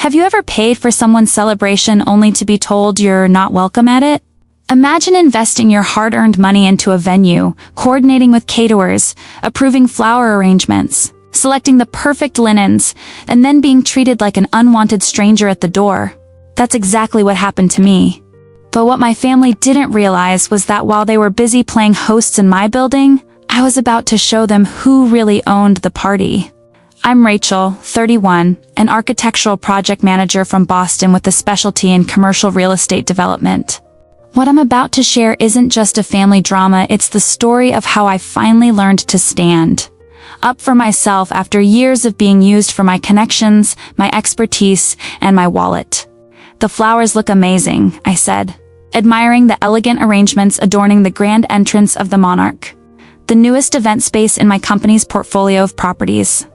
Have you ever paid for someone's celebration only to be told you're not welcome at it? Imagine investing your hard-earned money into a venue, coordinating with caterers, approving flower arrangements, selecting the perfect linens, and then being treated like an unwanted stranger at the door. That's exactly what happened to me. But what my family didn't realize was that while they were busy playing hosts in my building, I was about to show them who really owned the party. I'm Rachel, 31, an architectural project manager from Boston with a specialty in commercial real estate development. What I'm about to share isn't just a family drama, it's the story of how I finally learned to stand up for myself after years of being used for my connections, my expertise, and my wallet. "The flowers look amazing," I said, admiring the elegant arrangements adorning the grand entrance of the Monarch, the newest event space in my company's portfolio of properties.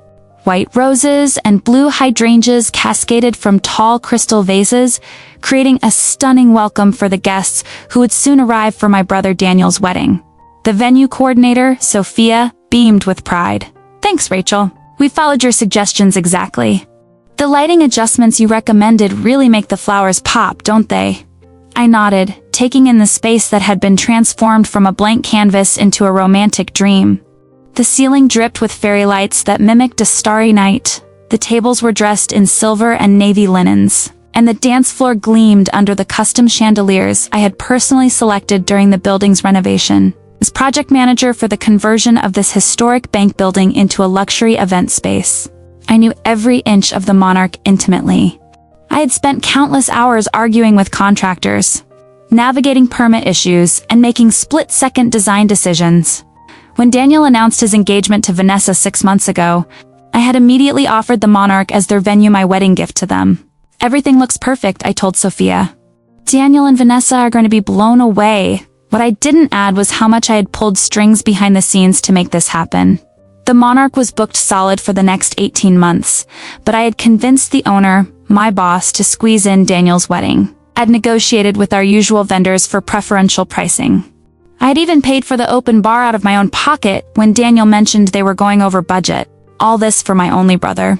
White roses and blue hydrangeas cascaded from tall crystal vases, creating a stunning welcome for the guests who would soon arrive for my brother Daniel's wedding. The venue coordinator, Sophia, beamed with pride. "Thanks, Rachel. We followed your suggestions exactly. The lighting adjustments you recommended really make the flowers pop, don't they?" I nodded, taking in the space that had been transformed from a blank canvas into a romantic dream. The ceiling dripped with fairy lights that mimicked a starry night. The tables were dressed in silver and navy linens, and the dance floor gleamed under the custom chandeliers I had personally selected during the building's renovation. As project manager for the conversion of this historic bank building into a luxury event space, I knew every inch of the Monarch intimately. I had spent countless hours arguing with contractors, navigating permit issues, and making split-second design decisions. When Daniel announced his engagement to Vanessa 6 months ago, I had immediately offered the Monarch as their venue my wedding gift to them. "Everything looks perfect," I told Sophia. "Daniel and Vanessa are going to be blown away." What I didn't add was how much I had pulled strings behind the scenes to make this happen. The Monarch was booked solid for the next 18 months, but I had convinced the owner, my boss, to squeeze in Daniel's wedding. I'd negotiated with our usual vendors for preferential pricing. I had even paid for the open bar out of my own pocket when Daniel mentioned they were going over budget. All this for my only brother,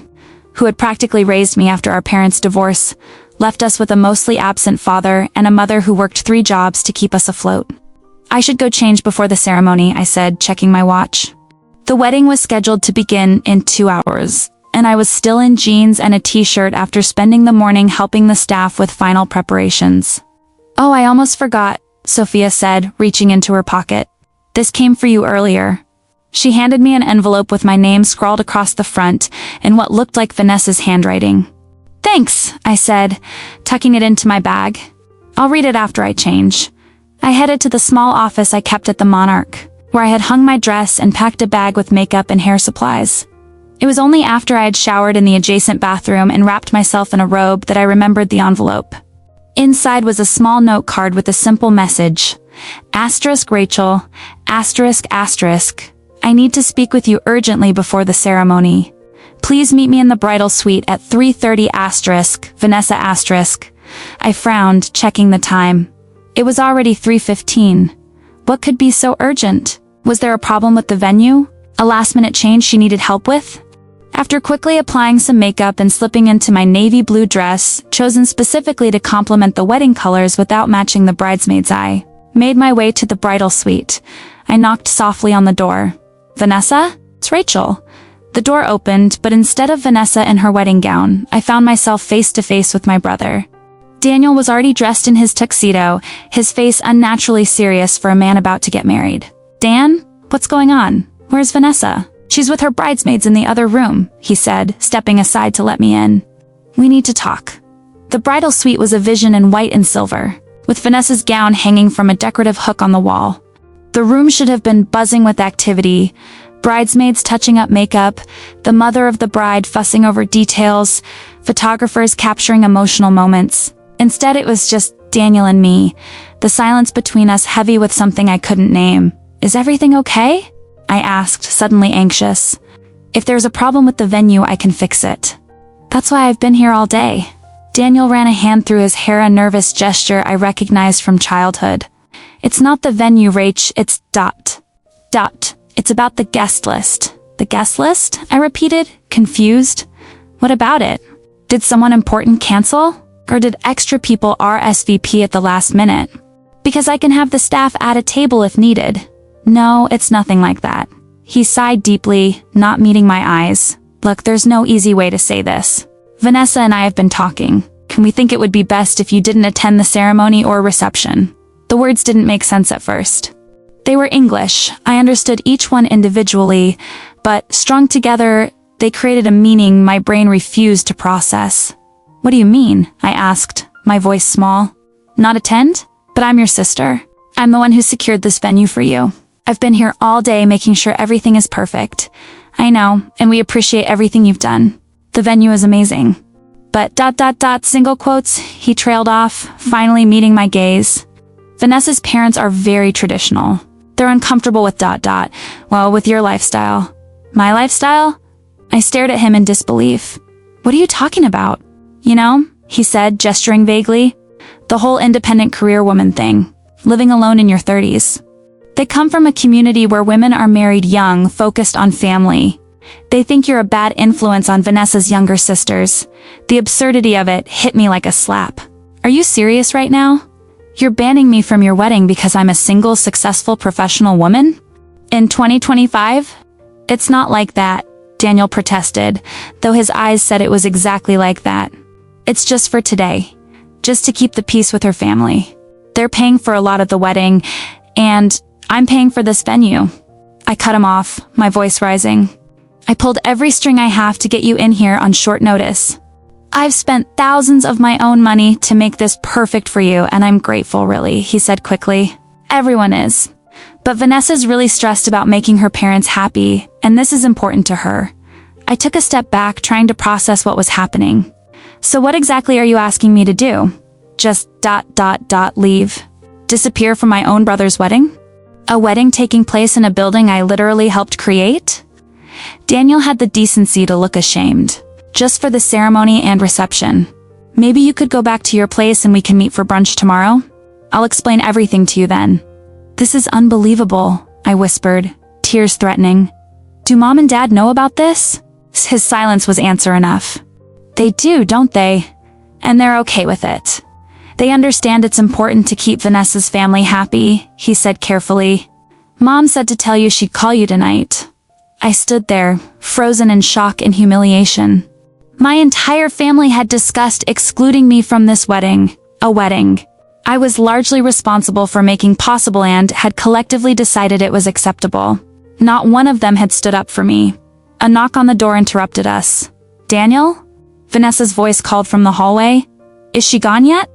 who had practically raised me after our parents' divorce, left us with a mostly absent father and a mother who worked 3 jobs to keep us afloat. "I should go change before the ceremony," I said, checking my watch. The wedding was scheduled to begin in 2 hours, and I was still in jeans and a t-shirt after spending the morning helping the staff with final preparations. "Oh, I almost forgot," Sophia said, reaching into her pocket. "This came for you earlier." She handed me an envelope with my name scrawled across the front in what looked like Vanessa's handwriting. "Thanks," I said, tucking it into my bag. "I'll read it after I change." I headed to the small office I kept at the Monarch, where I had hung my dress and packed a bag with makeup and hair supplies. It was only after I had showered in the adjacent bathroom and wrapped myself in a robe that I remembered the envelope. Inside was a small note card with a simple message. Rachel, I need to speak with you urgently before the ceremony. Please meet me in the bridal suite at 3:30 Vanessa I frowned, checking the time. It was already 3:15. What could be so urgent? Was there a problem with the venue? A last-minute change she needed help with? After quickly applying some makeup and slipping into my navy blue dress, chosen specifically to complement the wedding colors without matching the bridesmaid's eye, made my way to the bridal suite. I knocked softly on the door. "Vanessa? It's Rachel." The door opened, but instead of Vanessa in her wedding gown, I found myself face to face with my brother. Daniel was already dressed in his tuxedo, his face unnaturally serious for a man about to get married. "Dan? What's going on? Where's Vanessa?" "She's with her bridesmaids in the other room," he said, stepping aside to let me in. "We need to talk." The bridal suite was a vision in white and silver, with Vanessa's gown hanging from a decorative hook on the wall. The room should have been buzzing with activity, bridesmaids touching up makeup, the mother of the bride fussing over details, photographers capturing emotional moments. Instead, it was just Daniel and me, the silence between us heavy with something I couldn't name. "Is everything okay?" I asked, suddenly anxious. "If there's a problem with the venue, I can fix it. That's why I've been here all day." Daniel ran a hand through his hair, a nervous gesture I recognized from childhood. "It's not the venue, Rach, it's dot. It's about the guest list." "The guest list?" I repeated, confused. "What about it?" Did someone important cancel? Or did extra people RSVP at the last minute? Because I can have the staff add a table if needed. No, it's nothing like that. He sighed deeply, not meeting my eyes. Look, there's no easy way to say this. Vanessa and I have been talking. Can we think it would be best if you didn't attend the ceremony or reception? The words didn't make sense at first. They were English. I understood each one individually, but strung together, they created a meaning my brain refused to process. What do you mean? I asked, my voice small. Not attend? But I'm your sister. I'm the one who secured this venue for you. I've been here all day making sure everything is perfect. I know, and we appreciate everything you've done. The venue is amazing. But ... single quotes, he trailed off, finally meeting my gaze. Vanessa's parents are very traditional. They're uncomfortable with ... well, with your lifestyle. My lifestyle? I stared at him in disbelief. What are you talking about? You know, he said, gesturing vaguely. The whole independent career woman thing. Living alone in your 30s. They come from a community where women are married young, focused on family. They think you're a bad influence on Vanessa's younger sisters. The absurdity of it hit me like a slap. Are you serious right now? You're banning me from your wedding because I'm a single, successful professional woman? In 2025? It's not like that, Daniel protested, though his eyes said it was exactly like that. It's just for today. Just to keep the peace with her family. They're paying for a lot of the wedding, and I'm paying for this venue. I cut him off, my voice rising. I pulled every string I have to get you in here on short notice. I've spent thousands of my own money to make this perfect for you, and I'm grateful, really, he said quickly. Everyone is. But Vanessa's really stressed about making her parents happy, and this is important to her. I took a step back, trying to process what was happening. So what exactly are you asking me to do? Just ... leave? Disappear from my own brother's wedding? A wedding taking place in a building I literally helped create? Daniel had the decency to look ashamed. Just for the ceremony and reception. Maybe you could go back to your place and we can meet for brunch tomorrow? I'll explain everything to you then. This is unbelievable, I whispered, tears threatening. Do Mom and Dad know about this? His silence was answer enough. They do, don't they? And they're okay with it. They understand it's important to keep Vanessa's family happy, he said carefully. Mom said to tell you she'd call you tonight. I stood there, frozen in shock and humiliation. My entire family had discussed excluding me from this wedding. A wedding I was largely responsible for making possible and had collectively decided it was acceptable. Not one of them had stood up for me. A knock on the door interrupted us. Daniel? Vanessa's voice called from the hallway. Is she gone yet?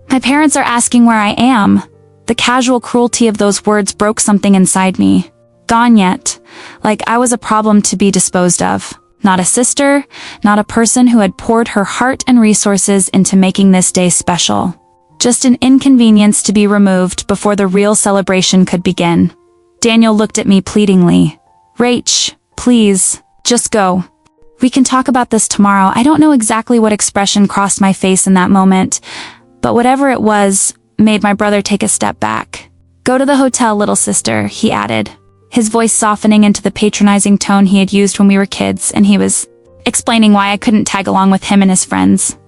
My parents are asking where I am. The casual cruelty of those words broke something inside me. Gone yet. Like I was a problem to be disposed of. Not a sister, not a person who had poured her heart and resources into making this day special. Just an inconvenience to be removed before the real celebration could begin. Daniel looked at me pleadingly. Rach, please, just go. We can talk about this tomorrow. I don't know exactly what expression crossed my face in that moment, but whatever it was, made my brother take a step back. Go to the hotel, little sister, he added, his voice softening into the patronizing tone he had used when we were kids, and he was explaining why I couldn't tag along with him and his friends.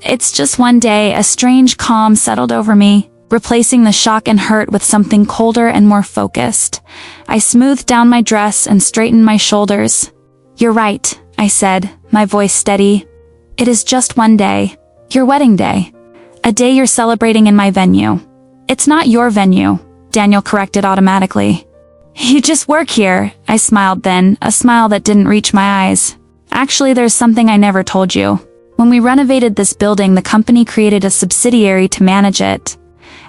It's just one day, a strange calm settled over me, replacing the shock and hurt with something colder and more focused. I smoothed down my dress and straightened my shoulders. You're right, I said, my voice steady. It is just one day. Your wedding day. A day you're celebrating in my venue. It's not your venue, Daniel corrected automatically. You just work here, I smiled then, a smile that didn't reach my eyes. Actually, there's something I never told you. When we renovated this building, the company created a subsidiary to manage it.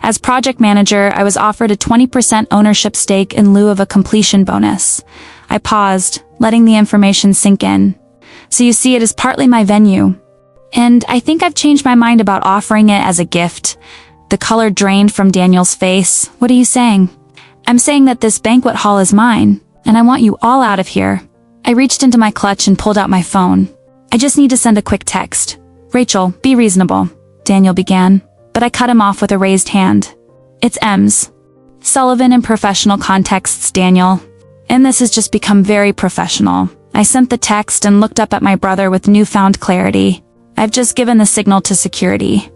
As project manager, I was offered a 20% ownership stake in lieu of a completion bonus. I paused, letting the information sink in. So you see, it is partly my venue. And I think I've changed my mind about offering it as a gift. The color drained from Daniel's face. What are you saying? I'm saying that this banquet hall is mine, and I want you all out of here. I reached into my clutch and pulled out my phone. I just need to send a quick text. Rachel, be reasonable, Daniel began, but I cut him off with a raised hand. It's Ems. Sullivan in professional contexts, Daniel. And this has just become very professional. I sent the text and looked up at my brother with newfound clarity. I've just given the signal to security.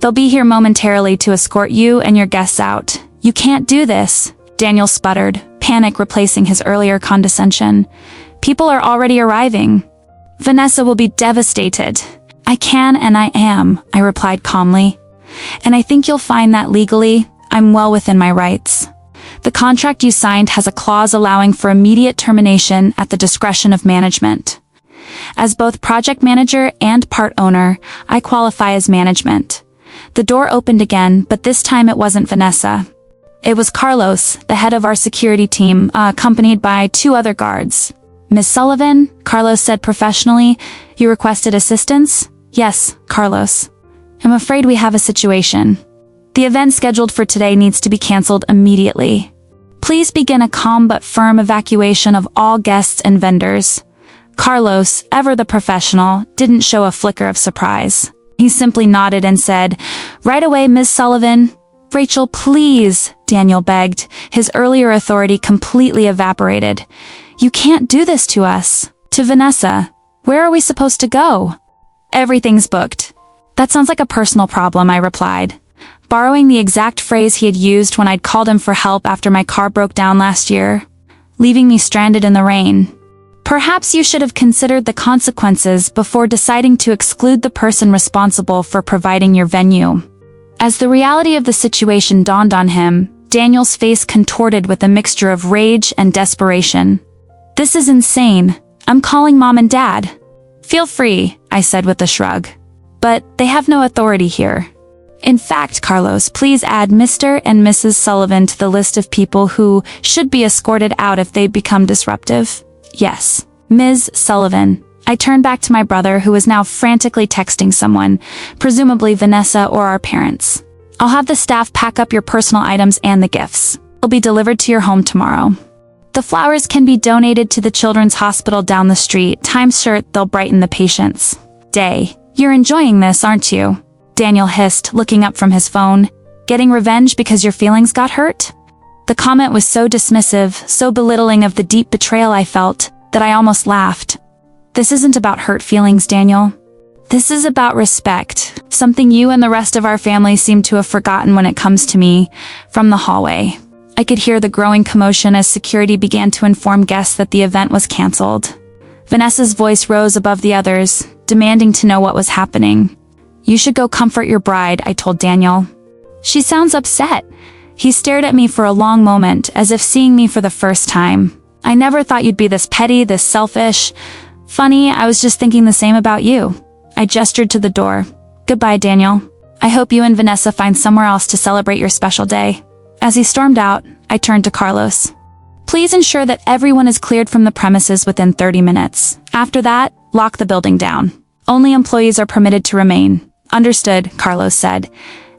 They'll be here momentarily to escort you and your guests out. You can't do this, Daniel sputtered, panic replacing his earlier condescension. People are already arriving. Vanessa will be devastated. I can and I am, I replied calmly. And I think you'll find that legally, I'm well within my rights. The contract you signed has a clause allowing for immediate termination at the discretion of management. As both project manager and part owner, I qualify as management. The door opened again, but this time it wasn't Vanessa. It was Carlos, the head of our security team, accompanied by 2 other guards. Ms. Sullivan, Carlos said professionally, you requested assistance? Yes, Carlos. I'm afraid we have a situation. The event scheduled for today needs to be canceled immediately. Please begin a calm but firm evacuation of all guests and vendors. Carlos, ever the professional, didn't show a flicker of surprise. He simply nodded and said, Right away, Ms. Sullivan. Rachel, please, Daniel begged, his earlier authority completely evaporated. You can't do this to us. To Vanessa. Where are we supposed to go? Everything's booked. That sounds like a personal problem, I replied, borrowing the exact phrase he had used when I'd called him for help after my car broke down last year, leaving me stranded in the rain. Perhaps you should have considered the consequences before deciding to exclude the person responsible for providing your venue. As the reality of the situation dawned on him, Daniel's face contorted with a mixture of rage and desperation. This is insane. I'm calling Mom and Dad. Feel free, I said with a shrug. But they have no authority here. In fact, Carlos, please add Mr. and Mrs. Sullivan to the list of people who should be escorted out if they become disruptive. Yes, Ms. Sullivan. I turned back to my brother, who was now frantically texting someone, presumably Vanessa or our parents. I'll have the staff pack up your personal items and the gifts. They'll be delivered to your home tomorrow. The flowers can be donated to the children's hospital down the street. I'm sure they'll brighten the patient's day. You're enjoying this, aren't you? Daniel hissed, looking up from his phone. Getting revenge because your feelings got hurt? The comment was so dismissive, so belittling of the deep betrayal I felt, that I almost laughed. This isn't about hurt feelings, Daniel. This is about respect, something you and the rest of our family seem to have forgotten when it comes to me. From the hallway, I could hear the growing commotion as security began to inform guests that the event was canceled. Vanessa's voice rose above the others, demanding to know what was happening. You should go comfort your bride, I told Daniel. She sounds upset. He stared at me for a long moment, as if seeing me for the first time. I never thought you'd be this petty, this selfish. Funny, I was just thinking the same about you. I gestured to the door. Goodbye, Daniel. I hope you and Vanessa find somewhere else to celebrate your special day. As he stormed out, I turned to Carlos. Please ensure that everyone is cleared from the premises within 30 minutes. After that, lock the building down. Only employees are permitted to remain. Understood, Carlos said.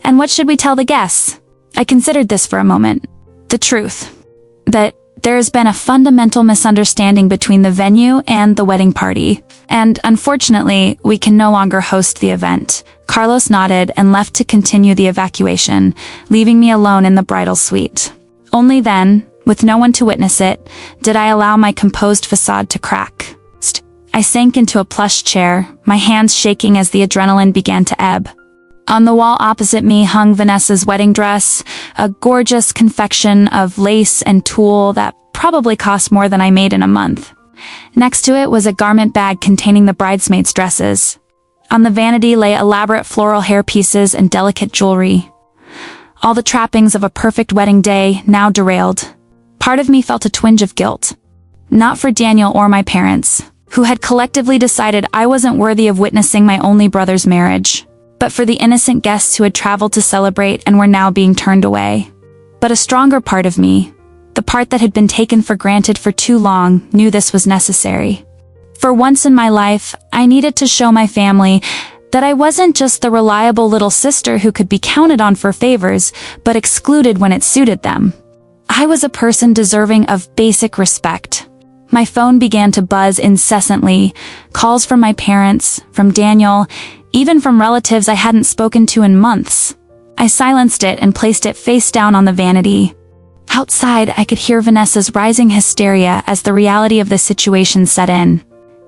And what should we tell the guests? I considered this for a moment. The truth. That there has been a fundamental misunderstanding between the venue and the wedding party, and unfortunately, we can no longer host the event. Carlos nodded and left to continue the evacuation, leaving me alone in the bridal suite. Only then, with no one to witness it, did I allow my composed facade to crack. I sank into a plush chair, my hands shaking as the adrenaline began to ebb. On the wall opposite me hung Vanessa's wedding dress, a gorgeous confection of lace and tulle that probably cost more than I made in a month. Next to it was a garment bag containing the bridesmaids' dresses. On the vanity lay elaborate floral hairpieces and delicate jewelry. All the trappings of a perfect wedding day, now derailed. Part of me felt a twinge of guilt. Not for Daniel or my parents, who had collectively decided I wasn't worthy of witnessing my only brother's marriage, but for the innocent guests who had traveled to celebrate and were now being turned away. But a stronger part of me, the part that had been taken for granted for too long, knew this was necessary. For once in my life, I needed to show my family that I wasn't just the reliable little sister who could be counted on for favors, but excluded when it suited them. I was a person deserving of basic respect. My phone began to buzz incessantly, calls from my parents, from Daniel, even from relatives I hadn't spoken to in months. I silenced it and placed it face down on the vanity. Outside, I could hear Vanessa's rising hysteria as the reality of the situation set in.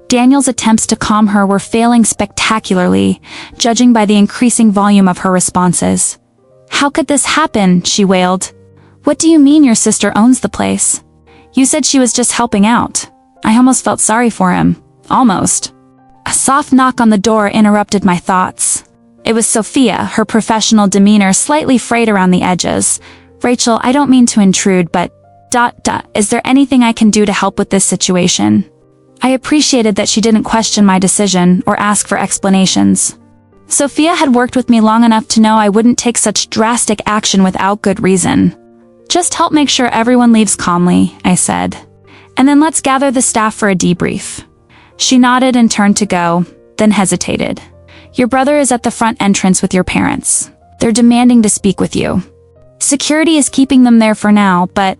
Daniel's attempts to calm her were failing spectacularly, judging by the increasing volume of her responses. "How could this happen?" she wailed. "What do you mean your sister owns the place? You said she was just helping out." I almost felt sorry for him. Almost. A soft knock on the door interrupted my thoughts. It was Sophia, her professional demeanor slightly frayed around the edges. "Rachel, I don't mean to intrude, but... is there anything I can do to help with this situation?" I appreciated that she didn't question my decision or ask for explanations. Sophia had worked with me long enough to know I wouldn't take such drastic action without good reason. "Just help make sure everyone leaves calmly," I said. "And then let's gather the staff for a debrief." She nodded and turned to go, then hesitated. "Your brother is at the front entrance with your parents. They're demanding to speak with you. Security is keeping them there for now, but...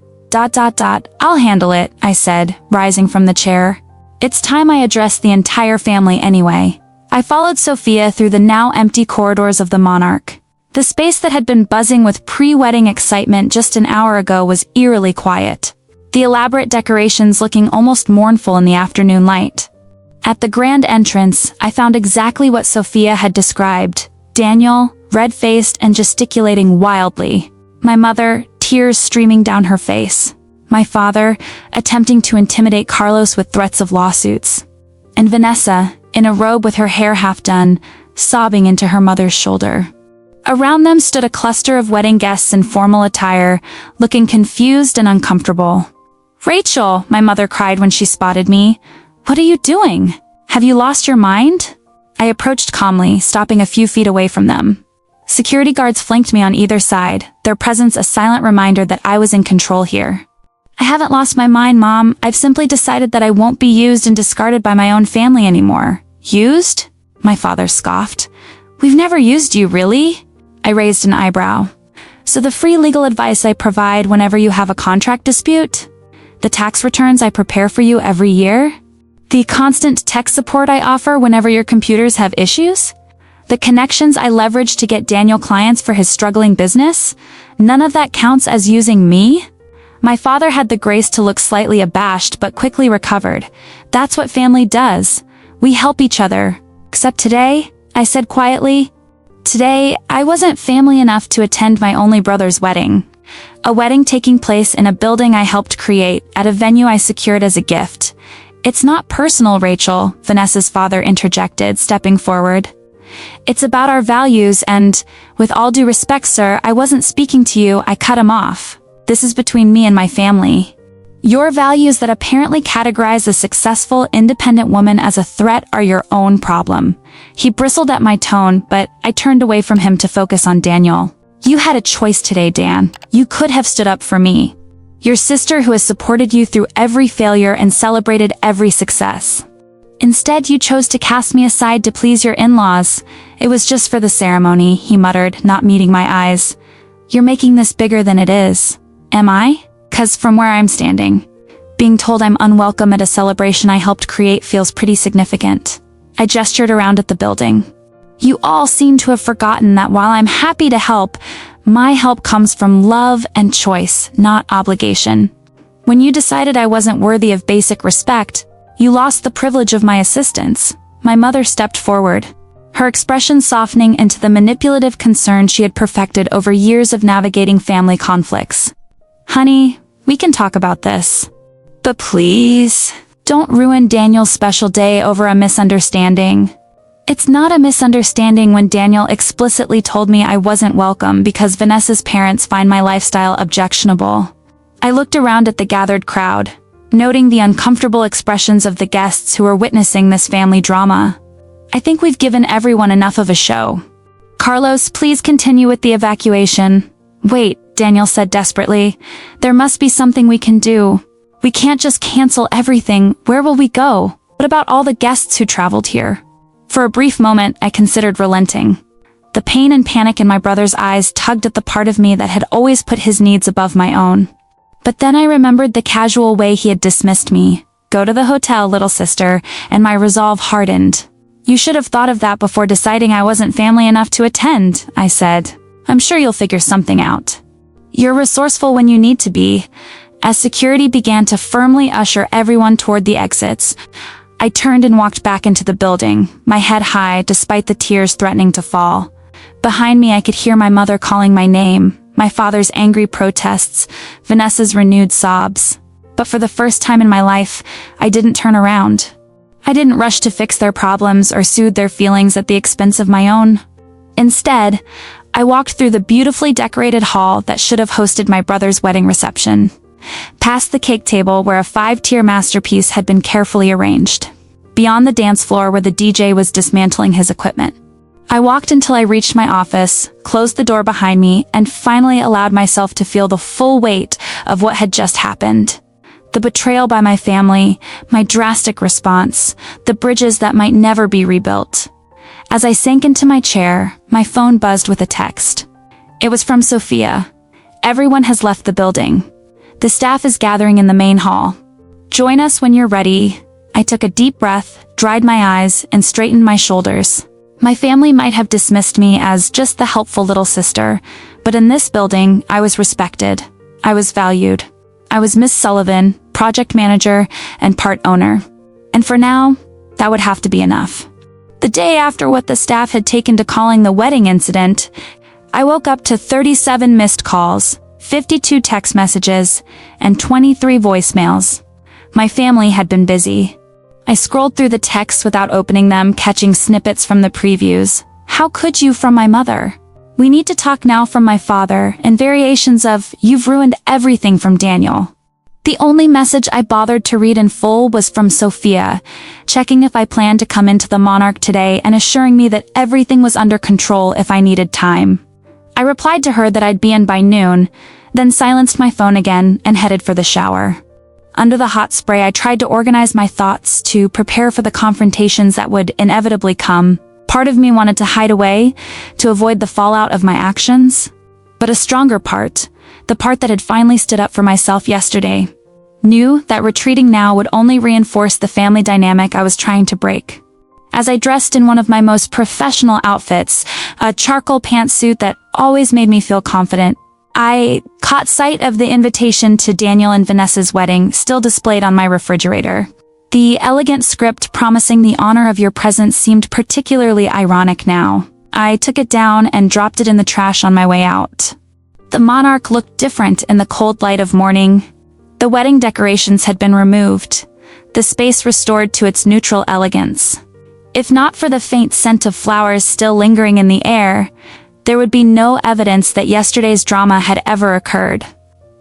I'll handle it," I said, rising from the chair. It's time I addressed the entire family anyway. I followed Sophia through the now empty corridors of the Monarch. The space that had been buzzing with pre-wedding excitement just an hour ago was eerily quiet, the elaborate decorations looking almost mournful in the afternoon light. At the grand entrance, I found exactly what Sophia had described: Daniel, red-faced and gesticulating wildly. My mother, tears streaming down her face. My father, attempting to intimidate Carlos with threats of lawsuits. And Vanessa, in a robe with her hair half done, sobbing into her mother's shoulder. Around them stood a cluster of wedding guests in formal attire, looking confused and uncomfortable. "Rachel," my mother cried when she spotted me. "What are you doing? Have you lost your mind?" I approached calmly, stopping a few feet away from them. Security guards flanked me on either side, their presence a silent reminder that I was in control here. "I haven't lost my mind, Mom. I've simply decided that I won't be used and discarded by my own family anymore." "Used?" my father scoffed. "We've never used you, really?" I raised an eyebrow. "So the free legal advice I provide whenever you have a contract dispute? The tax returns I prepare for you every year? The constant tech support I offer whenever your computers have issues? The connections I leverage to get Daniel clients for his struggling business? None of that counts as using me?" My father had the grace to look slightly abashed but quickly recovered. "That's what family does. We help each other. Except today," I said quietly. "Today, I wasn't family enough to attend my only brother's wedding. A wedding taking place in a building I helped create, at a venue I secured as a gift." "It's not personal, Rachel," Vanessa's father interjected, stepping forward. "It's about our values and, with all due respect, sir, I wasn't speaking to you," I cut him off. "This is between me and my family. Your values that apparently categorize a successful, independent woman as a threat are your own problem." He bristled at my tone, but I turned away from him to focus on Daniel. "You had a choice today, Dan. You could have stood up for me. Your sister who has supported you through every failure and celebrated every success. Instead, you chose to cast me aside to please your in-laws. It was just for the ceremony," he muttered, not meeting my eyes. "You're making this bigger than it is." "Am I? 'Cause from where I'm standing, being told I'm unwelcome at a celebration I helped create feels pretty significant." I gestured around at the building. "You all seem to have forgotten that while I'm happy to help, my help comes from love and choice, not obligation. When you decided I wasn't worthy of basic respect, you lost the privilege of my assistance." My mother stepped forward, her expression softening into the manipulative concern she had perfected over years of navigating family conflicts. "Honey, we can talk about this. But please, don't ruin Daniel's special day over a misunderstanding." "It's not a misunderstanding when Daniel explicitly told me I wasn't welcome because Vanessa's parents find my lifestyle objectionable." I looked around at the gathered crowd, noting the uncomfortable expressions of the guests who were witnessing this family drama. "I think we've given everyone enough of a show. Carlos, please continue with the evacuation." "Wait," Daniel said desperately. "There must be something we can do. We can't just cancel everything. Where will we go? What about all the guests who traveled here?" For a brief moment, I considered relenting. The pain and panic in my brother's eyes tugged at the part of me that had always put his needs above my own. But then I remembered the casual way he had dismissed me. "Go to the hotel, little sister," and my resolve hardened. "You should have thought of that before deciding I wasn't family enough to attend," I said. "I'm sure you'll figure something out. You're resourceful when you need to be." As security began to firmly usher everyone toward the exits, I turned and walked back into the building, my head high despite the tears threatening to fall. Behind me I could hear my mother calling my name, my father's angry protests, Vanessa's renewed sobs. But for the first time in my life, I didn't turn around. I didn't rush to fix their problems or soothe their feelings at the expense of my own. Instead, I walked through the beautifully decorated hall that should have hosted my brother's wedding reception, past the cake table where a 5-tier masterpiece had been carefully arranged, beyond the dance floor where the DJ was dismantling his equipment. I walked until I reached my office, closed the door behind me, and finally allowed myself to feel the full weight of what had just happened. The betrayal by my family, my drastic response, the bridges that might never be rebuilt. As I sank into my chair, my phone buzzed with a text. It was from Sophia. Everyone has left the building. The staff is gathering in the main hall. Join us when you're ready. I took a deep breath, dried my eyes, and straightened my shoulders. My family might have dismissed me as just the helpful little sister, but in this building, I was respected. I was valued. I was Miss Sullivan, project manager, and part owner. And for now, that would have to be enough. The day after what the staff had taken to calling the wedding incident, I woke up to 37 missed calls, 52 text messages, and 23 voicemails. My family had been busy. I scrolled through the texts without opening them, catching snippets from the previews. How could you from my mother? We need to talk now from my father, and variations of, you've ruined everything from Daniel. The only message I bothered to read in full was from Sophia, checking if I planned to come into the Monarch today and assuring me that everything was under control if I needed time. I replied to her that I'd be in by noon, then silenced my phone again and headed for the shower. Under the hot spray, I tried to organize my thoughts to prepare for the confrontations that would inevitably come. Part of me wanted to hide away, to avoid the fallout of my actions. But a stronger part, the part that had finally stood up for myself yesterday, knew that retreating now would only reinforce the family dynamic I was trying to break. As I dressed in one of my most professional outfits, a charcoal pantsuit that always made me feel confident, I caught sight of the invitation to Daniel and Vanessa's wedding still displayed on my refrigerator. The elegant script promising the honor of your presence seemed particularly ironic now. I took it down and dropped it in the trash on my way out. The Monarch looked different in the cold light of morning. The wedding decorations had been removed, the space restored to its neutral elegance. If not for the faint scent of flowers still lingering in the air, there would be no evidence that yesterday's drama had ever occurred.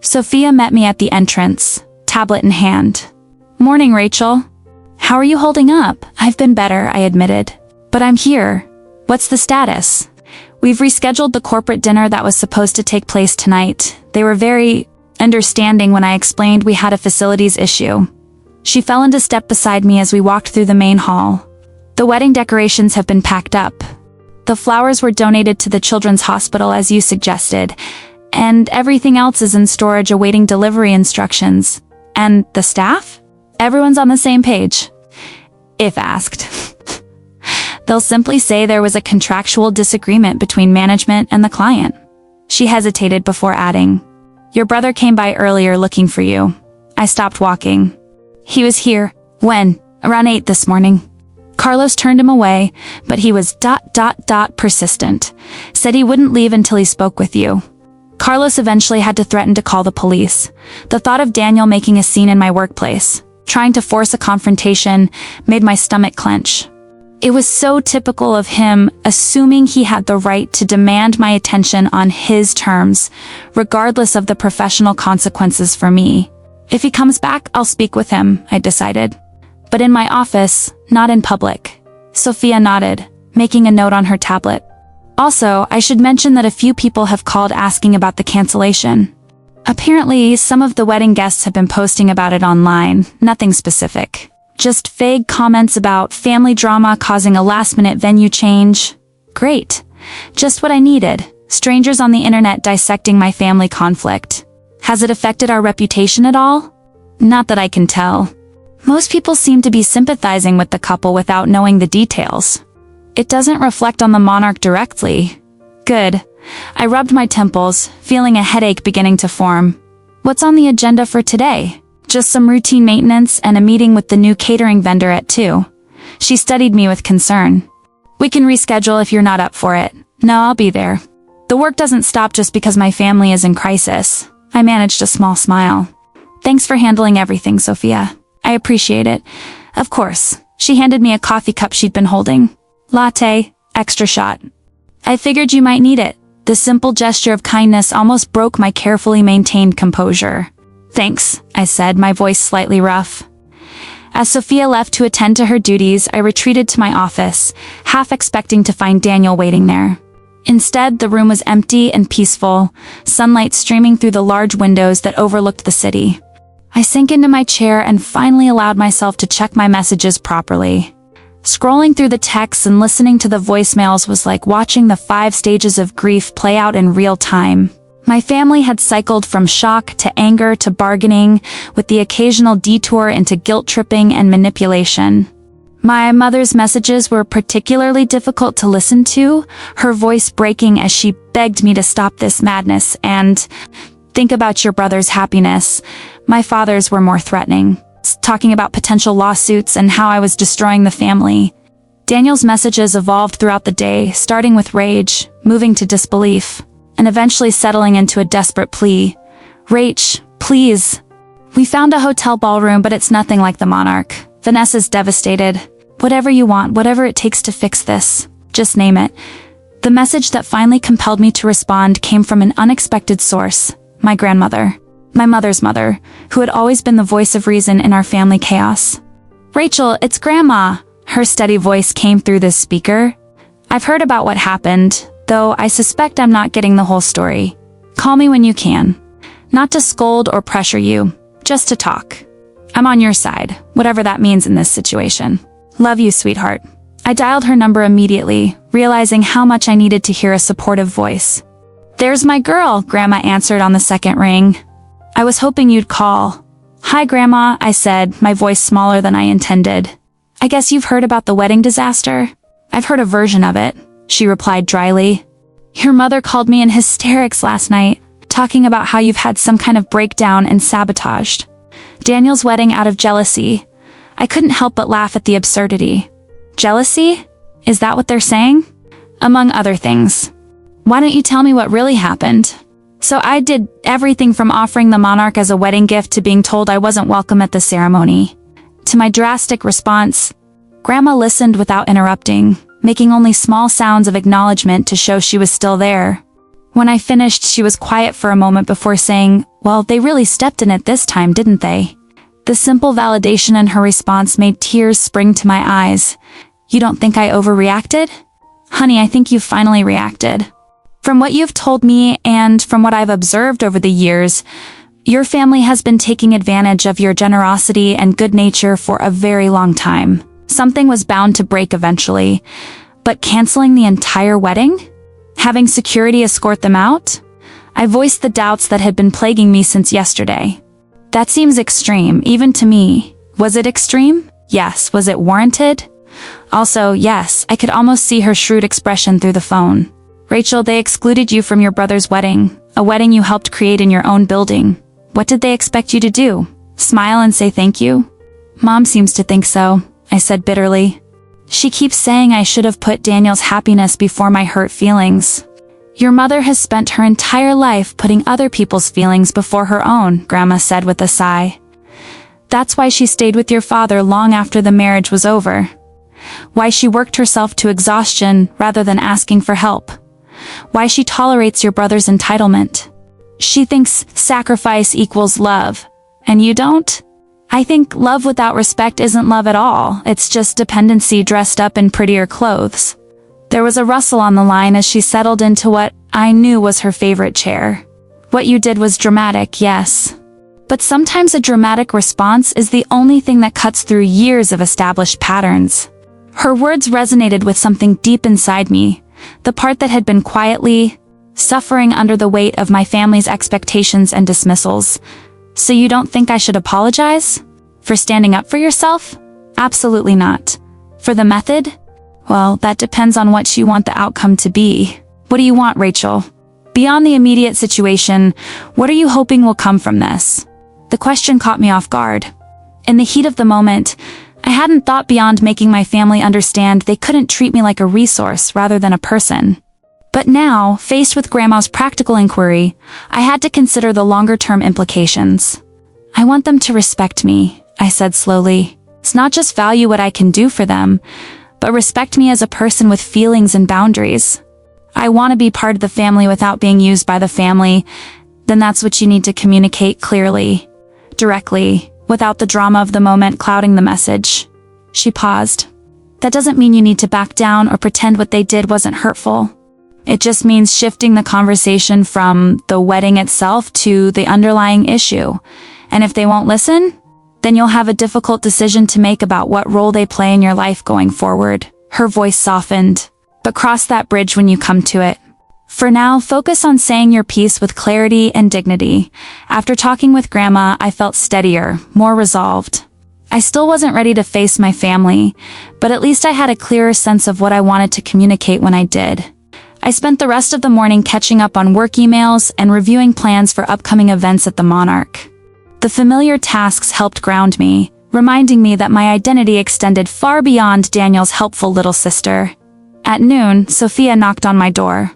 Sophia met me at the entrance, tablet in hand. Morning, Rachel. How are you holding up? I've been better, I admitted. But I'm here. What's the status? We've rescheduled the corporate dinner that was supposed to take place tonight. They were very understanding when I explained we had a facilities issue. She fell into step beside me as we walked through the main hall. The wedding decorations have been packed up. The flowers were donated to the children's hospital as you suggested, and everything else is in storage awaiting delivery instructions. And the staff? Everyone's on the same page. If asked. They'll simply say there was a contractual disagreement between management and the client. She hesitated before adding, your brother came by earlier looking for you. I stopped walking. He was here. When? Around 8 this morning. Carlos turned him away, but he was ... persistent. Said he wouldn't leave until he spoke with you. Carlos eventually had to threaten to call the police. The thought of Daniel making a scene in my workplace, trying to force a confrontation, made my stomach clench. It was so typical of him, assuming he had the right to demand my attention on his terms, regardless of the professional consequences for me. If he comes back, I'll speak with him, I decided. But in my office, not in public. Sophia nodded, making a note on her tablet. Also, I should mention that a few people have called asking about the cancellation. Apparently, some of the wedding guests have been posting about it online, nothing specific. Just vague comments about family drama causing a last-minute venue change. Great. Just what I needed. Strangers on the internet dissecting my family conflict. Has it affected our reputation at all? Not that I can tell. Most people seem to be sympathizing with the couple without knowing the details. It doesn't reflect on the Monarch directly. Good. I rubbed my temples, feeling a headache beginning to form. What's on the agenda for today? Just some routine maintenance and a meeting with the new catering vendor at 2. She studied me with concern. We can reschedule if you're not up for it. No, I'll be there. The work doesn't stop just because my family is in crisis. I managed a small smile. Thanks for handling everything, Sophia. I appreciate it. Of course. She handed me a coffee cup she'd been holding. Latte, extra shot. I figured you might need it. The simple gesture of kindness almost broke my carefully maintained composure. Thanks, I said, my voice slightly rough. As Sophia left to attend to her duties, I retreated to my office, half expecting to find Daniel waiting there. Instead, the room was empty and peaceful, sunlight streaming through the large windows that overlooked the city. I sank into my chair and finally allowed myself to check my messages properly. Scrolling through the texts and listening to the voicemails was like watching the 5 stages of grief play out in real time. My family had cycled from shock to anger to bargaining, with the occasional detour into guilt-tripping and manipulation. My mother's messages were particularly difficult to listen to, her voice breaking as she begged me to stop this madness and think about your brother's happiness. My father's were more threatening, talking about potential lawsuits and how I was destroying the family. Daniel's messages evolved throughout the day, starting with rage, moving to disbelief, and eventually settling into a desperate plea. Rach, please. We found a hotel ballroom, but it's nothing like the Monarch. Vanessa's devastated. Whatever you want, whatever it takes to fix this. Just name it. The message that finally compelled me to respond came from an unexpected source. My grandmother. My mother's mother, who had always been the voice of reason in our family chaos. Rachel, it's Grandma. Her steady voice came through this speaker. I've heard about what happened, though I suspect I'm not getting the whole story. Call me when you can. Not to scold or pressure you, just to talk. I'm on your side, whatever that means in this situation. Love you, sweetheart. I dialed her number immediately, realizing how much I needed to hear a supportive voice. There's my girl, Grandma answered on the second ring. I was hoping you'd call. Hi, Grandma, I said, my voice smaller than I intended. I guess you've heard about the wedding disaster? I've heard a version of it, she replied dryly. Your mother called me in hysterics last night, talking about how you've had some kind of breakdown and sabotaged Daniel's wedding out of jealousy. I couldn't help but laugh at the absurdity. Jealousy? Is that what they're saying? Among other things. Why don't you tell me what really happened? So I did everything from offering the Monarch as a wedding gift to being told I wasn't welcome at the ceremony. To my drastic response, Grandma listened without interrupting, making only small sounds of acknowledgement to show she was still there. When I finished, she was quiet for a moment before saying, well, they really stepped in it this time, didn't they? The simple validation in her response made tears spring to my eyes. You don't think I overreacted? Honey, I think you finally reacted. From what you've told me and from what I've observed over the years, your family has been taking advantage of your generosity and good nature for a very long time. Something was bound to break eventually. But canceling the entire wedding? Having security escort them out? I voiced the doubts that had been plaguing me since yesterday. That seems extreme, even to me. Was it extreme? Yes. Was it warranted? Also, yes, I could almost see her shrewd expression through the phone. Rachel, they excluded you from your brother's wedding, a wedding you helped create in your own building. What did they expect you to do? Smile and say thank you? Mom seems to think so, I said bitterly. She keeps saying I should have put Daniel's happiness before my hurt feelings. Your mother has spent her entire life putting other people's feelings before her own, Grandma said with a sigh. That's why she stayed with your father long after the marriage was over. Why she worked herself to exhaustion rather than asking for help. Why she tolerates your brother's entitlement. She thinks sacrifice equals love, and you don't? I think love without respect isn't love at all, it's just dependency dressed up in prettier clothes. There was a rustle on the line as she settled into what I knew was her favorite chair. What you did was dramatic, yes. But sometimes a dramatic response is the only thing that cuts through years of established patterns. Her words resonated with something deep inside me, the part that had been quietly suffering under the weight of my family's expectations and dismissals. So you don't think I should apologize? For standing up for yourself? Absolutely not. For the method? Well, that depends on what you want the outcome to be. What do you want, Rachel? Beyond the immediate situation, what are you hoping will come from this? The question caught me off guard. In the heat of the moment, I hadn't thought beyond making my family understand they couldn't treat me like a resource rather than a person. But now, faced with Grandma's practical inquiry, I had to consider the longer-term implications. I want them to respect me, I said slowly. It's not just value what I can do for them, but respect me as a person with feelings and boundaries. I want to be part of the family without being used by the family. Then that's what you need to communicate clearly, directly, without the drama of the moment clouding the message. She paused. That doesn't mean you need to back down or pretend what they did wasn't hurtful. It just means shifting the conversation from the wedding itself to the underlying issue. And if they won't listen, then you'll have a difficult decision to make about what role they play in your life going forward. Her voice softened. But cross that bridge when you come to it. For now, focus on saying your piece with clarity and dignity. After talking with Grandma, I felt steadier, more resolved. I still wasn't ready to face my family, but at least I had a clearer sense of what I wanted to communicate when I did. I spent the rest of the morning catching up on work emails and reviewing plans for upcoming events at the Monarch. The familiar tasks helped ground me, reminding me that my identity extended far beyond Daniel's helpful little sister. At noon, Sophia knocked on my door.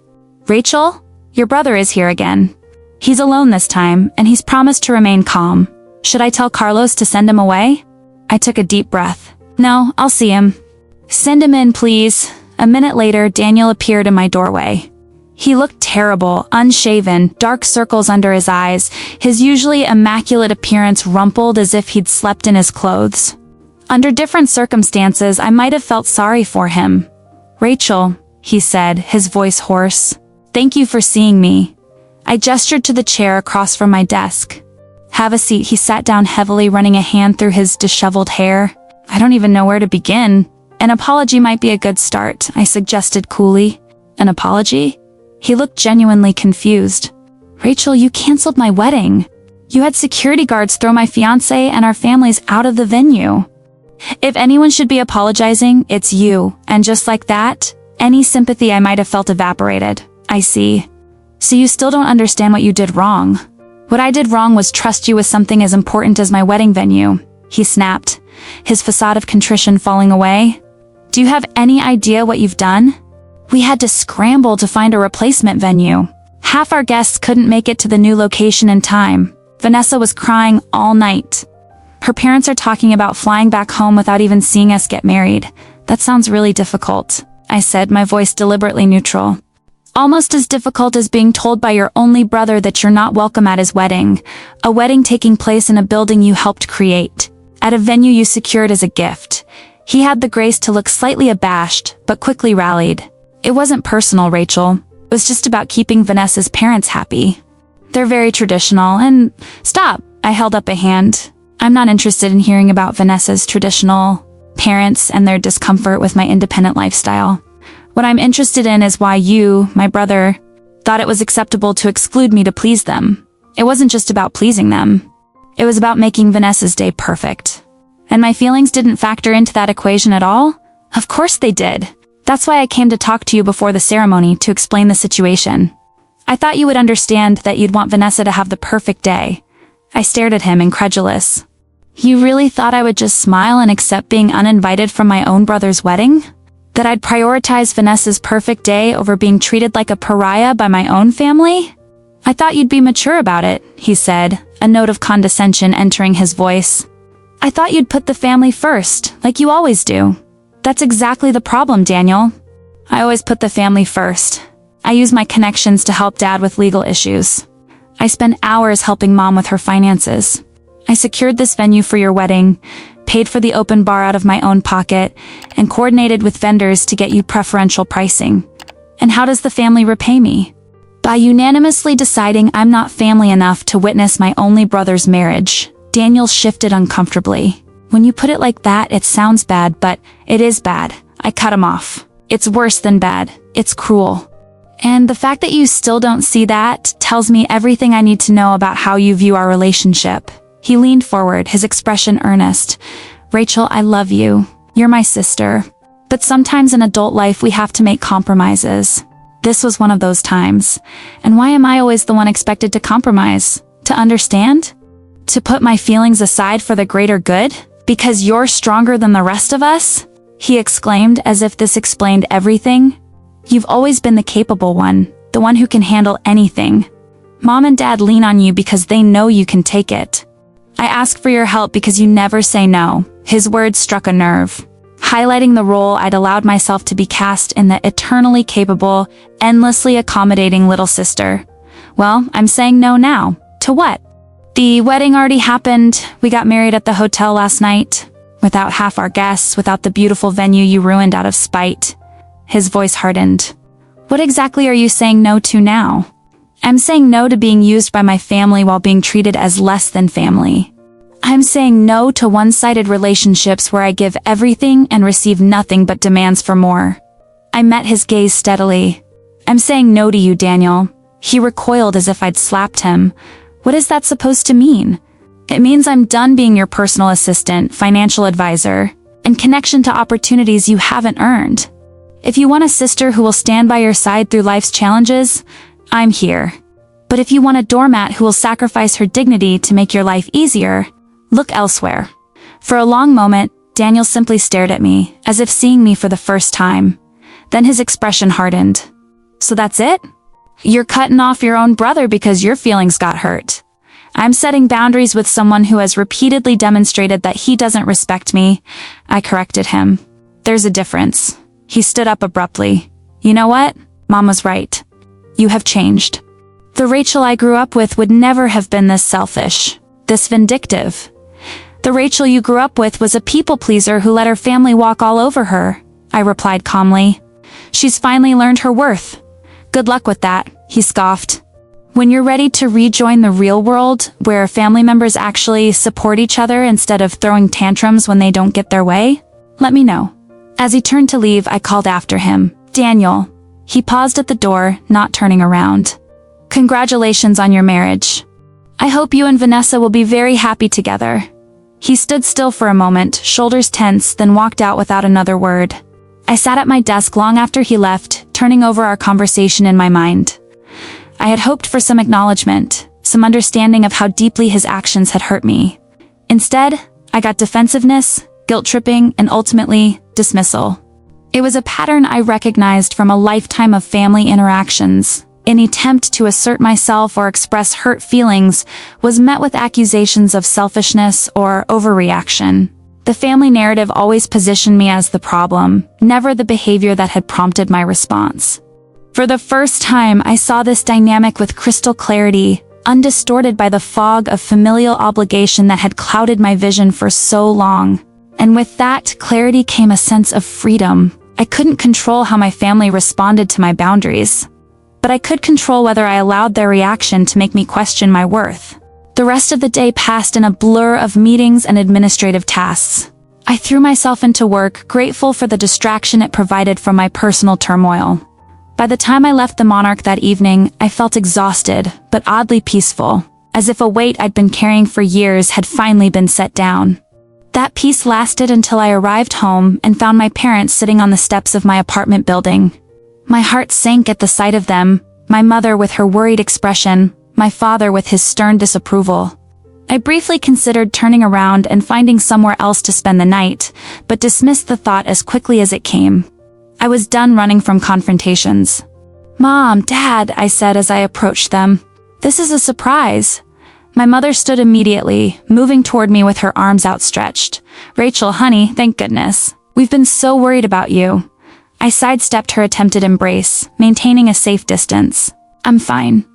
Rachel, your brother is here again. He's alone this time, and he's promised to remain calm. Should I tell Carlos to send him away? I took a deep breath. No, I'll see him. Send him in, please. A minute later, Daniel appeared in my doorway. He looked terrible, unshaven, dark circles under his eyes, his usually immaculate appearance rumpled as if he'd slept in his clothes. Under different circumstances, I might have felt sorry for him. Rachel, he said, his voice hoarse. Thank you for seeing me. I gestured to the chair across from my desk. Have a seat. He sat down heavily, running a hand through his disheveled hair. I don't even know where to begin. An apology might be a good start, I suggested coolly. An apology? He looked genuinely confused. Rachel, you canceled my wedding. You had security guards throw my fiancé and our families out of the venue. If anyone should be apologizing, it's you, and just like that, any sympathy I might have felt evaporated. I see. So you still don't understand what you did wrong. What I did wrong was trust you with something as important as my wedding venue, he snapped, his facade of contrition falling away. Do you have any idea what you've done? We had to scramble to find a replacement venue. Half our guests couldn't make it to the new location in time. Vanessa was crying all night. Her parents are talking about flying back home without even seeing us get married. That sounds really difficult, I said, my voice deliberately neutral. Almost as difficult as being told by your only brother that you're not welcome at his wedding. A wedding taking place in a building you helped create. At a venue you secured as a gift. He had the grace to look slightly abashed, but quickly rallied. It wasn't personal, Rachel. It was just about keeping Vanessa's parents happy. They're very traditional, and... Stop! I held up a hand. I'm not interested in hearing about Vanessa's traditional parents and their discomfort with my independent lifestyle. What I'm interested in is why you, my brother, thought it was acceptable to exclude me to please them. It wasn't just about pleasing them. It was about making Vanessa's day perfect. And my feelings didn't factor into that equation at all? Of course they did. That's why I came to talk to you before the ceremony to explain the situation. I thought you would understand that you'd want Vanessa to have the perfect day. I stared at him, incredulous. You really thought I would just smile and accept being uninvited from my own brother's wedding? That I'd prioritize Vanessa's perfect day over being treated like a pariah by my own family? I thought you'd be mature about it, he said, a note of condescension entering his voice. I thought you'd put the family first, like you always do. That's exactly the problem, Daniel. I always put the family first. I use my connections to help Dad with legal issues. I spend hours helping Mom with her finances. I secured this venue for your wedding, paid for the open bar out of my own pocket, and coordinated with vendors to get you preferential pricing. And how does the family repay me? By unanimously deciding I'm not family enough to witness my only brother's marriage. Daniel shifted uncomfortably. When you put it like that, it sounds bad, but it is bad. I cut him off. It's worse than bad. It's cruel. And the fact that you still don't see that tells me everything I need to know about how you view our relationship. He leaned forward, his expression earnest. Rachel, I love you. You're my sister. But sometimes in adult life we have to make compromises. This was one of those times. And why am I always the one expected to compromise? To understand? To put my feelings aside for the greater good? Because you're stronger than the rest of us? He exclaimed as if this explained everything. You've always been the capable one, the one who can handle anything. Mom and Dad lean on you because they know you can take it. I ask for your help because you never say no. His words struck a nerve, highlighting the role I'd allowed myself to be cast in the eternally capable, endlessly accommodating little sister. Well, I'm saying no now. To what? The wedding already happened. We got married at the hotel last night. Without half our guests, without the beautiful venue you ruined out of spite. His voice hardened. What exactly are you saying no to now? I'm saying no to being used by my family while being treated as less than family. I'm saying no to one-sided relationships where I give everything and receive nothing but demands for more. I met his gaze steadily. I'm saying no to you, Daniel. He recoiled as if I'd slapped him. What is that supposed to mean? It means I'm done being your personal assistant, financial advisor, and connection to opportunities you haven't earned. If you want a sister who will stand by your side through life's challenges, I'm here. But if you want a doormat who will sacrifice her dignity to make your life easier, look elsewhere. For a long moment, Daniel simply stared at me, as if seeing me for the first time. Then his expression hardened. So that's it? You're cutting off your own brother because your feelings got hurt. I'm setting boundaries with someone who has repeatedly demonstrated that he doesn't respect me. I corrected him. There's a difference. He stood up abruptly. You know what? Mom was right. You have changed. The Rachel I grew up with would never have been this selfish, this vindictive. The Rachel you grew up with was a people pleaser who let her family walk all over her, I replied calmly. She's finally learned her worth. Good luck with that, he scoffed. When you're ready to rejoin the real world, where family members actually support each other instead of throwing tantrums when they don't get their way, let me know. As he turned to leave, I called after him. Daniel. He paused at the door, not turning around. Congratulations on your marriage. I hope you and Vanessa will be very happy together. He stood still for a moment, shoulders tense, then walked out without another word. I sat at my desk long after he left, turning over our conversation in my mind. I had hoped for some acknowledgement, some understanding of how deeply his actions had hurt me. Instead, I got defensiveness, guilt-tripping, and ultimately, dismissal. It was a pattern I recognized from a lifetime of family interactions. Any attempt to assert myself or express hurt feelings was met with accusations of selfishness or overreaction. The family narrative always positioned me as the problem, never the behavior that had prompted my response. For the first time, I saw this dynamic with crystal clarity, undistorted by the fog of familial obligation that had clouded my vision for so long. And with that clarity came a sense of freedom. I couldn't control how my family responded to my boundaries, but I could control whether I allowed their reaction to make me question my worth. The rest of the day passed in a blur of meetings and administrative tasks. I threw myself into work, grateful for the distraction it provided from my personal turmoil. By the time I left the Monarch that evening, I felt exhausted, but oddly peaceful, as if a weight I'd been carrying for years had finally been set down. That peace lasted until I arrived home and found my parents sitting on the steps of my apartment building. My heart sank at the sight of them, my mother with her worried expression, my father with his stern disapproval. I briefly considered turning around and finding somewhere else to spend the night, but dismissed the thought as quickly as it came. I was done running from confrontations. Mom, Dad, I said as I approached them. This is a surprise. My mother stood immediately, moving toward me with her arms outstretched. Rachel, honey, thank goodness. We've been so worried about you. I sidestepped her attempted embrace, maintaining a safe distance. I'm fine.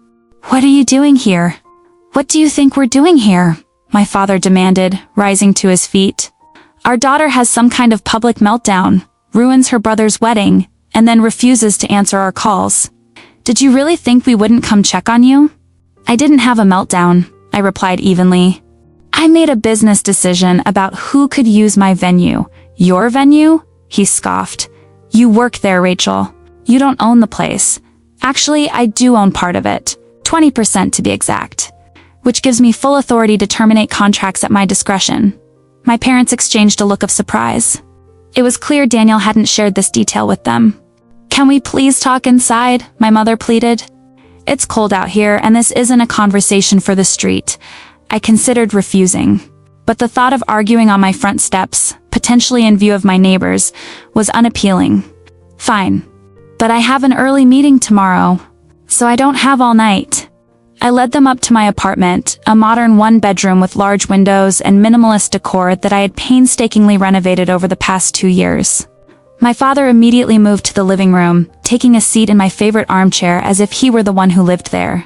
What are you doing here? What do you think we're doing here? My father demanded, rising to his feet. Our daughter has some kind of public meltdown, ruins her brother's wedding, and then refuses to answer our calls. Did you really think we wouldn't come check on you? I didn't have a meltdown, I replied evenly. I made a business decision about who could use my venue. Your venue? He scoffed. You work there, Rachel. You don't own the place. Actually, I do own part of it. 20% to be exact. Which gives me full authority to terminate contracts at my discretion. My parents exchanged a look of surprise. It was clear Daniel hadn't shared this detail with them. Can we please talk inside? My mother pleaded. It's cold out here, and this isn't a conversation for the street. I considered refusing. But the thought of arguing on my front steps, potentially in view of my neighbors, was unappealing. Fine. But I have an early meeting tomorrow, so I don't have all night. I led them up to my apartment, a modern one-bedroom with large windows and minimalist decor that I had painstakingly renovated over the past 2 years. My father immediately moved to the living room, taking a seat in my favorite armchair as if he were the one who lived there.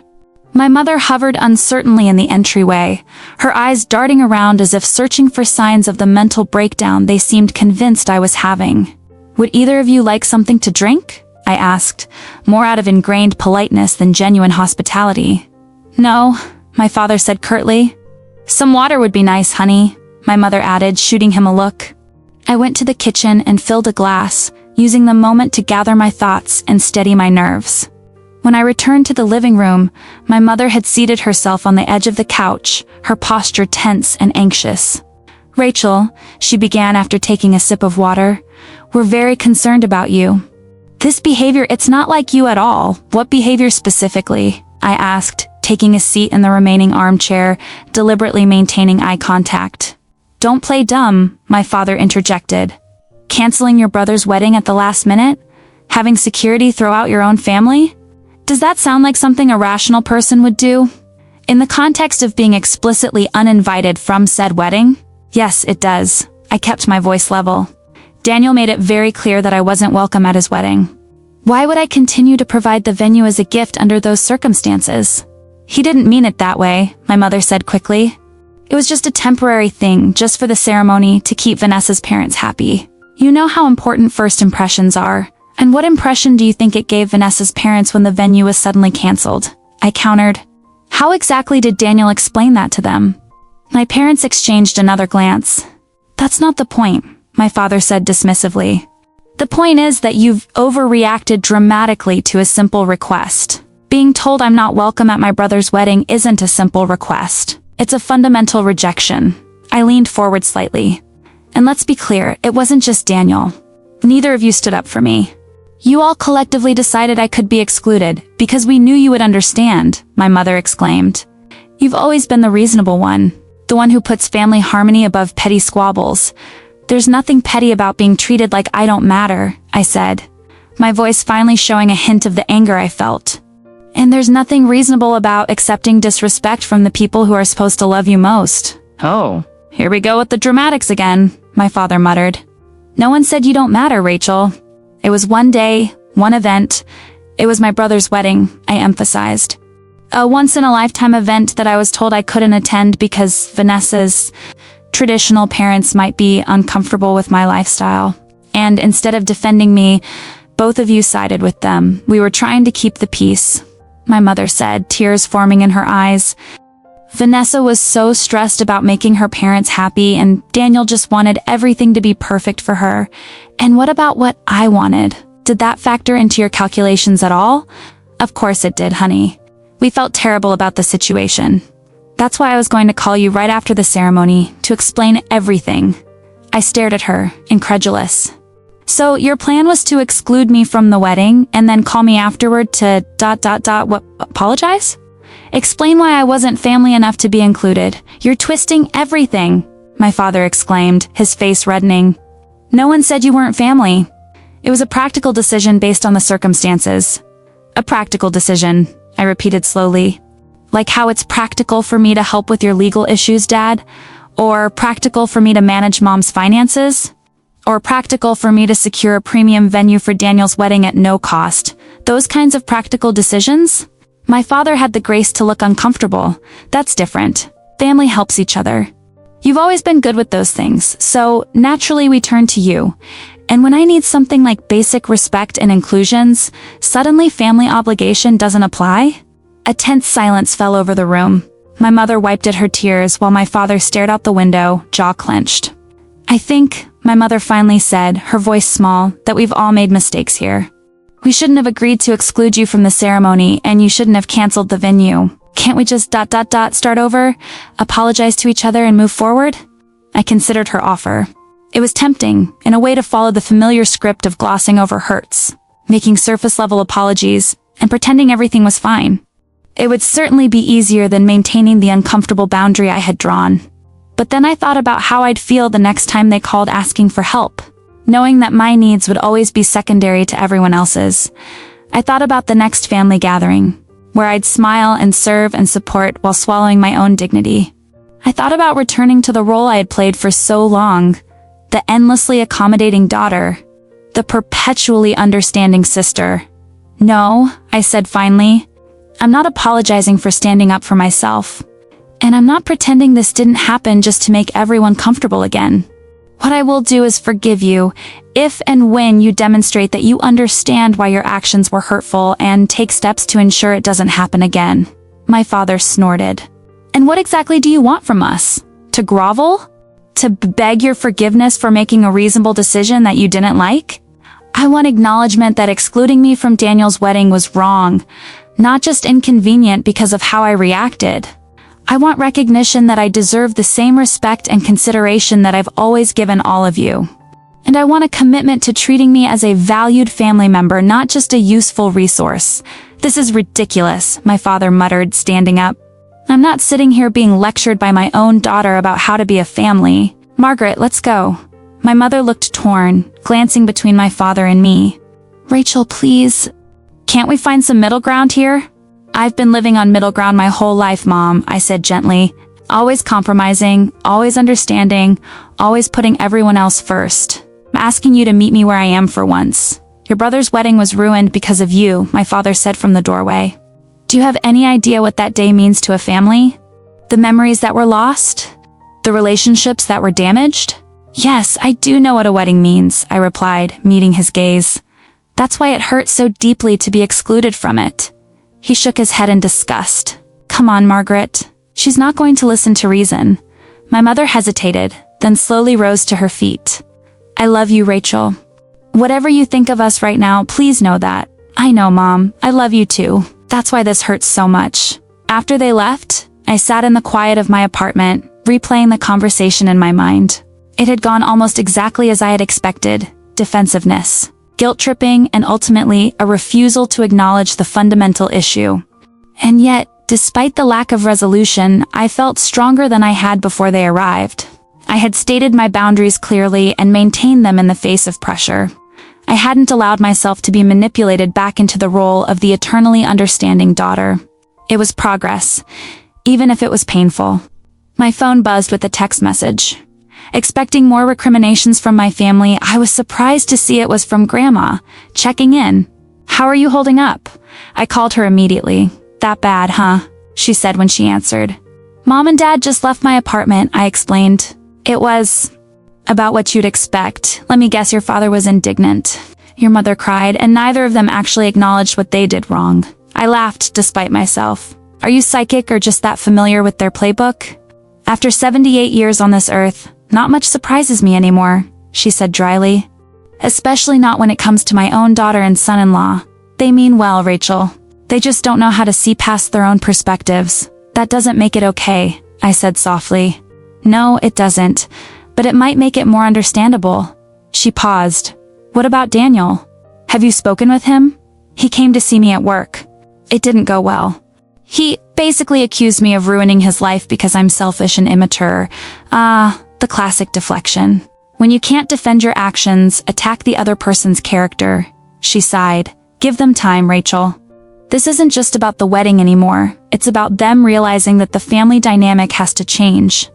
My mother hovered uncertainly in the entryway, her eyes darting around as if searching for signs of the mental breakdown they seemed convinced I was having. "Would either of you like something to drink?" I asked, more out of ingrained politeness than genuine hospitality. "No," my father said curtly. "Some water would be nice, honey," my mother added, shooting him a look. I went to the kitchen and filled a glass, using the moment to gather my thoughts and steady my nerves. When I returned to the living room, my mother had seated herself on the edge of the couch, her posture tense and anxious. "Rachel," she began after taking a sip of water, "we're very concerned about you." "This behavior, it's not like you at all. What behavior specifically?" I asked, taking a seat in the remaining armchair, deliberately maintaining eye contact. "Don't play dumb," my father interjected. "Canceling your brother's wedding at the last minute? Having security throw out your own family? Does that sound like something a rational person would do? In the context of being explicitly uninvited from said wedding? Yes, it does." I kept my voice level. "Daniel made it very clear that I wasn't welcome at his wedding. Why would I continue to provide the venue as a gift under those circumstances?" "He didn't mean it that way," my mother said quickly. "It was just a temporary thing, just for the ceremony, to keep Vanessa's parents happy. You know how important first impressions are. And what impression do you think it gave Vanessa's parents when the venue was suddenly canceled?" I countered. "How exactly did Daniel explain that to them?" My parents exchanged another glance. "That's not the point," my father said dismissively. "The point is that you've overreacted dramatically to a simple request. Being told I'm not welcome at my brother's wedding isn't a simple request. It's a fundamental rejection." I leaned forward slightly. "And let's be clear, it wasn't just Daniel. Neither of you stood up for me. You all collectively decided I could be excluded, because we knew you would understand," my mother exclaimed. "You've always been the reasonable one, the one who puts family harmony above petty squabbles. There's nothing petty about being treated like I don't matter," I said, my voice finally showing a hint of the anger I felt. "And there's nothing reasonable about accepting disrespect from the people who are supposed to love you most." "Oh, here we go with the dramatics again," my father muttered. "No one said you don't matter, Rachel. It was one day, one event. It was my brother's wedding," I emphasized. "A once-in-a-lifetime event that I was told I couldn't attend because Vanessa's traditional parents might be uncomfortable with my lifestyle. And instead of defending me, both of you sided with them. We were trying to keep the peace," my mother said, tears forming in her eyes. "Vanessa was so stressed about making her parents happy, and Daniel just wanted everything to be perfect for her. And what about what I wanted? Did that factor into your calculations at all?" "Of course it did, honey. We felt terrible about the situation. That's why I was going to call you right after the ceremony, to explain everything." I stared at her, incredulous. "So your plan was to exclude me from the wedding, and then call me afterward to what, apologize? Explain why I wasn't family enough to be included. You're twisting everything," my father exclaimed, his face reddening. "No one said you weren't family. It was a practical decision based on the circumstances." "A practical decision," I repeated slowly. "Like how it's practical for me to help with your legal issues, Dad? Or practical for me to manage Mom's finances? Or practical for me to secure a premium venue for Daniel's wedding at no cost? Those kinds of practical decisions?" My father had the grace to look uncomfortable. "That's different. Family helps each other. You've always been good with those things, so naturally we turn to you. And when I need something like basic respect and inclusions, suddenly family obligation doesn't apply?" A tense silence fell over the room. My mother wiped at her tears while my father stared out the window, jaw clenched. "I think," my mother finally said, her voice small, "that we've all made mistakes here. We shouldn't have agreed to exclude you from the ceremony, and you shouldn't have canceled the venue. Can't we just start over, apologize to each other and move forward?" I considered her offer. It was tempting, in a way to follow the familiar script of glossing over hurts, making surface-level apologies, and pretending everything was fine. It would certainly be easier than maintaining the uncomfortable boundary I had drawn. But then I thought about how I'd feel the next time they called asking for help, knowing that my needs would always be secondary to everyone else's. I thought about the next family gathering, where I'd smile and serve and support while swallowing my own dignity. I thought about returning to the role I had played for so long, the endlessly accommodating daughter, the perpetually understanding sister. No, I said finally, I'm not apologizing for standing up for myself. And I'm not pretending this didn't happen just to make everyone comfortable again. What I will do is forgive you, if and when you demonstrate that you understand why your actions were hurtful and take steps to ensure it doesn't happen again. My father snorted. And what exactly do you want from us? To grovel? To beg your forgiveness for making a reasonable decision that you didn't like? I want acknowledgement that excluding me from Daniel's wedding was wrong, not just inconvenient because of how I reacted. I want recognition that I deserve the same respect and consideration that I've always given all of you. And I want a commitment to treating me as a valued family member, not just a useful resource. This is ridiculous, my father muttered, standing up. I'm not sitting here being lectured by my own daughter about how to be a family. Margaret, let's go. My mother looked torn, glancing between my father and me. Rachel, please. Can't we find some middle ground here? I've been living on middle ground my whole life, Mom, I said gently. Always compromising, always understanding, always putting everyone else first. I'm asking you to meet me where I am for once. Your brother's wedding was ruined because of you, my father said from the doorway. Do you have any idea what that day means to a family? The memories that were lost? The relationships that were damaged? Yes, I do know what a wedding means, I replied, meeting his gaze. That's why it hurts so deeply to be excluded from it. He shook his head in disgust. Come on, Margaret. She's not going to listen to reason. My mother hesitated, then slowly rose to her feet. I love you, Rachel. Whatever you think of us right now, please know that. I know, Mom. I love you too. That's why this hurts so much. After they left, I sat in the quiet of my apartment, replaying the conversation in my mind. It had gone almost exactly as I had expected. Defensiveness, guilt-tripping, and ultimately a refusal to acknowledge the fundamental issue. And yet, despite the lack of resolution, I felt stronger than I had before they arrived. I had stated my boundaries clearly and maintained them in the face of pressure. I hadn't allowed myself to be manipulated back into the role of the eternally understanding daughter. It was progress, even if it was painful. My phone buzzed with a text message. Expecting more recriminations from my family, I was surprised to see it was from Grandma, checking in. How are you holding up? I called her immediately. That bad, huh? She said when she answered. Mom and Dad just left my apartment, I explained. It was about what you'd expect. Let me guess, your father was indignant. Your mother cried, and neither of them actually acknowledged what they did wrong. I laughed despite myself. Are you psychic or just that familiar with their playbook? After 78 years on this earth, not much surprises me anymore, she said dryly. Especially not when it comes to my own daughter and son-in-law. They mean well, Rachel. They just don't know how to see past their own perspectives. That doesn't make it okay, I said softly. No, it doesn't. But it might make it more understandable. She paused. What about Daniel? Have you spoken with him? He came to see me at work. It didn't go well. He basically accused me of ruining his life because I'm selfish and immature. The classic deflection. When you can't defend your actions, attack the other person's character. She sighed. Give them time, Rachel. This isn't just about the wedding anymore. It's about them realizing that the family dynamic has to change.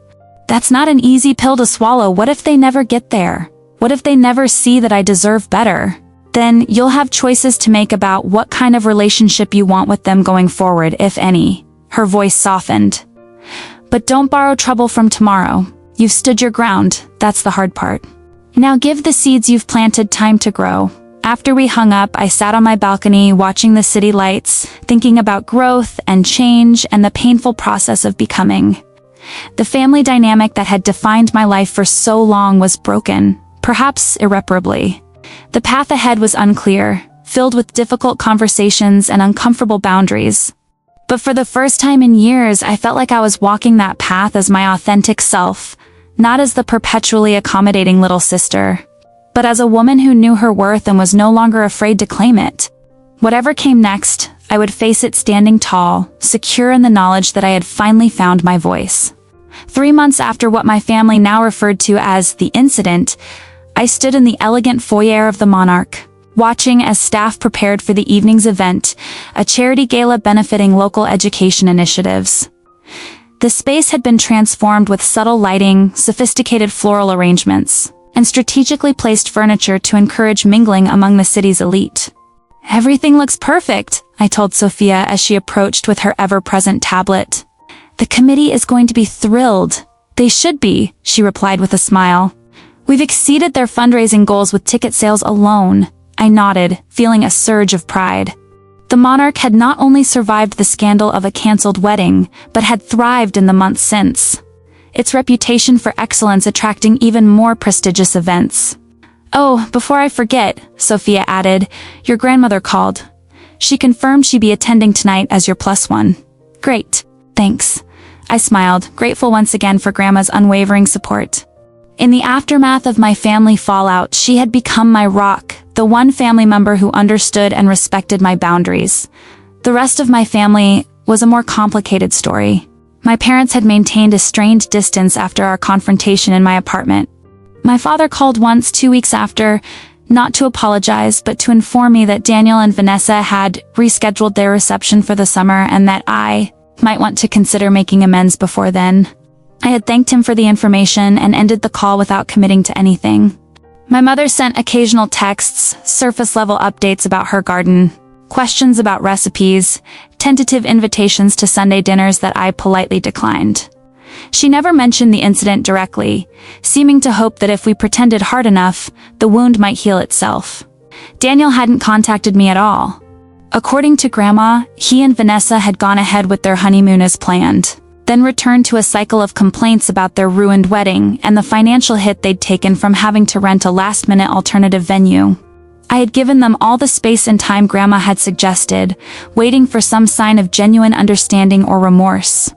That's not an easy pill to swallow. What if they never get there? What if they never see that I deserve better? Then you'll have choices to make about what kind of relationship you want with them going forward, if any. Her voice softened. But don't borrow trouble from tomorrow. You've stood your ground. That's the hard part. Now give the seeds you've planted time to grow. After we hung up, I sat on my balcony watching the city lights, thinking about growth and change and the painful process of becoming. The family dynamic that had defined my life for so long was broken, perhaps irreparably. The path ahead was unclear, filled with difficult conversations and uncomfortable boundaries. But for the first time in years, I felt like I was walking that path as my authentic self, not as the perpetually accommodating little sister, but as a woman who knew her worth and was no longer afraid to claim it. Whatever came next, I would face it standing tall, secure in the knowledge that I had finally found my voice. 3 months after what my family now referred to as the incident, I stood in the elegant foyer of the Monarch, watching as staff prepared for the evening's event, a charity gala benefiting local education initiatives. The space had been transformed with subtle lighting, sophisticated floral arrangements, and strategically placed furniture to encourage mingling among the city's elite. "Everything looks perfect," I told Sophia as she approached with her ever-present tablet. "The committee is going to be thrilled." "They should be," she replied with a smile. "We've exceeded their fundraising goals with ticket sales alone." I nodded, feeling a surge of pride. The Monarch had not only survived the scandal of a cancelled wedding, but had thrived in the months since, its reputation for excellence attracting even more prestigious events. "Oh, before I forget," Sophia added, "your grandmother called. She confirmed she'd be attending tonight as your +1. "Great, thanks." I smiled, grateful once again for Grandma's unwavering support. In the aftermath of my family fallout, she had become my rock, the one family member who understood and respected my boundaries. The rest of my family was a more complicated story. My parents had maintained a strained distance after our confrontation in my apartment. My father called once 2 weeks after, not to apologize, but to inform me that Daniel and Vanessa had rescheduled their reception for the summer and that I might want to consider making amends before then. I had thanked him for the information and ended the call without committing to anything. My mother sent occasional texts, surface-level updates about her garden, questions about recipes, tentative invitations to Sunday dinners that I politely declined. She never mentioned the incident directly, seeming to hope that if we pretended hard enough, the wound might heal itself. Daniel hadn't contacted me at all. According to Grandma, he and Vanessa had gone ahead with their honeymoon as planned, then returned to a cycle of complaints about their ruined wedding and the financial hit they'd taken from having to rent a last-minute alternative venue. I had given them all the space and time Grandma had suggested, waiting for some sign of genuine understanding or remorse.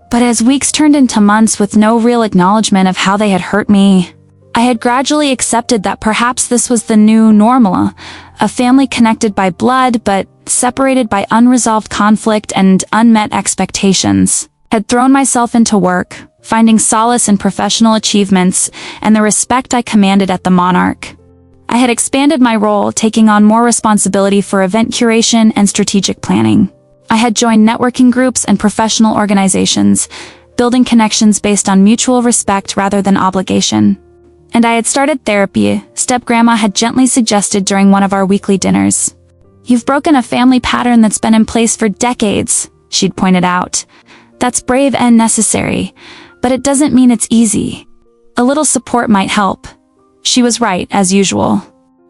But as weeks turned into months with no real acknowledgement of how they had hurt me, I had gradually accepted that perhaps this was the new normal, a family connected by blood but separated by unresolved conflict and unmet expectations. Had thrown myself into work, finding solace in professional achievements and the respect I commanded at the Monarch. I had expanded my role, taking on more responsibility for event curation and strategic planning. I had joined networking groups and professional organizations, building connections based on mutual respect rather than obligation. And I had started therapy, step-grandma had gently suggested during one of our weekly dinners. "You've broken a family pattern that's been in place for decades," she'd pointed out. "That's brave and necessary, but it doesn't mean it's easy. A little support might help." She was right, as usual.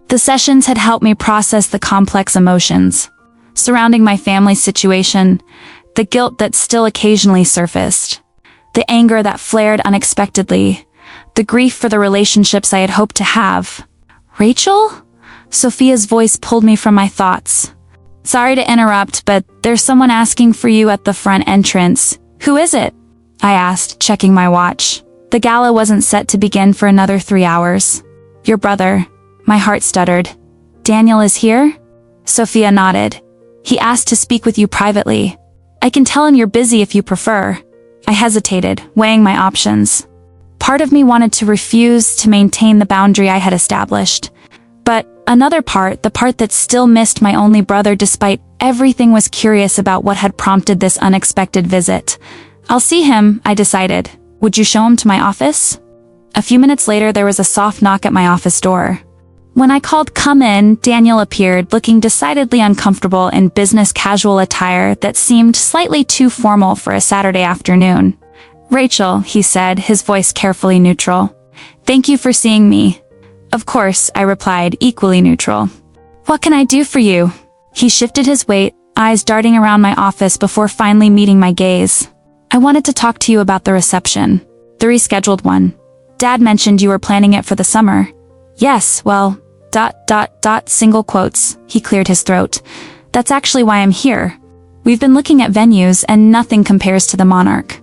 The sessions had helped me process the complex emotions surrounding my family's situation, the guilt that still occasionally surfaced, the anger that flared unexpectedly, the grief for the relationships I had hoped to have. "Rachel?" Sophia's voice pulled me from my thoughts. "Sorry to interrupt, but there's someone asking for you at the front entrance." "Who is it?" I asked, checking my watch. The gala wasn't set to begin for another 3 hours. "Your brother." My heart stuttered. "Daniel is here?" Sophia nodded. "He asked to speak with you privately. I can tell him you're busy if you prefer." I hesitated, weighing my options. Part of me wanted to refuse to maintain the boundary I had established. But another part, the part that still missed my only brother despite everything, was curious about what had prompted this unexpected visit. "I'll see him," I decided. "Would you show him to my office?" A few minutes later, there was a soft knock at my office door. When I called "come in," Daniel appeared, looking decidedly uncomfortable in business casual attire that seemed slightly too formal for a Saturday afternoon. "Rachel," he said, his voice carefully neutral. "Thank you for seeing me." "Of course," I replied, equally neutral. "What can I do for you?" He shifted his weight, eyes darting around my office before finally meeting my gaze. "I wanted to talk to you about the reception. The rescheduled one. Dad mentioned you were planning it for the summer." "Yes, well, ... single quotes," he cleared his throat. "That's actually why I'm here. We've been looking at venues and nothing compares to the Monarch.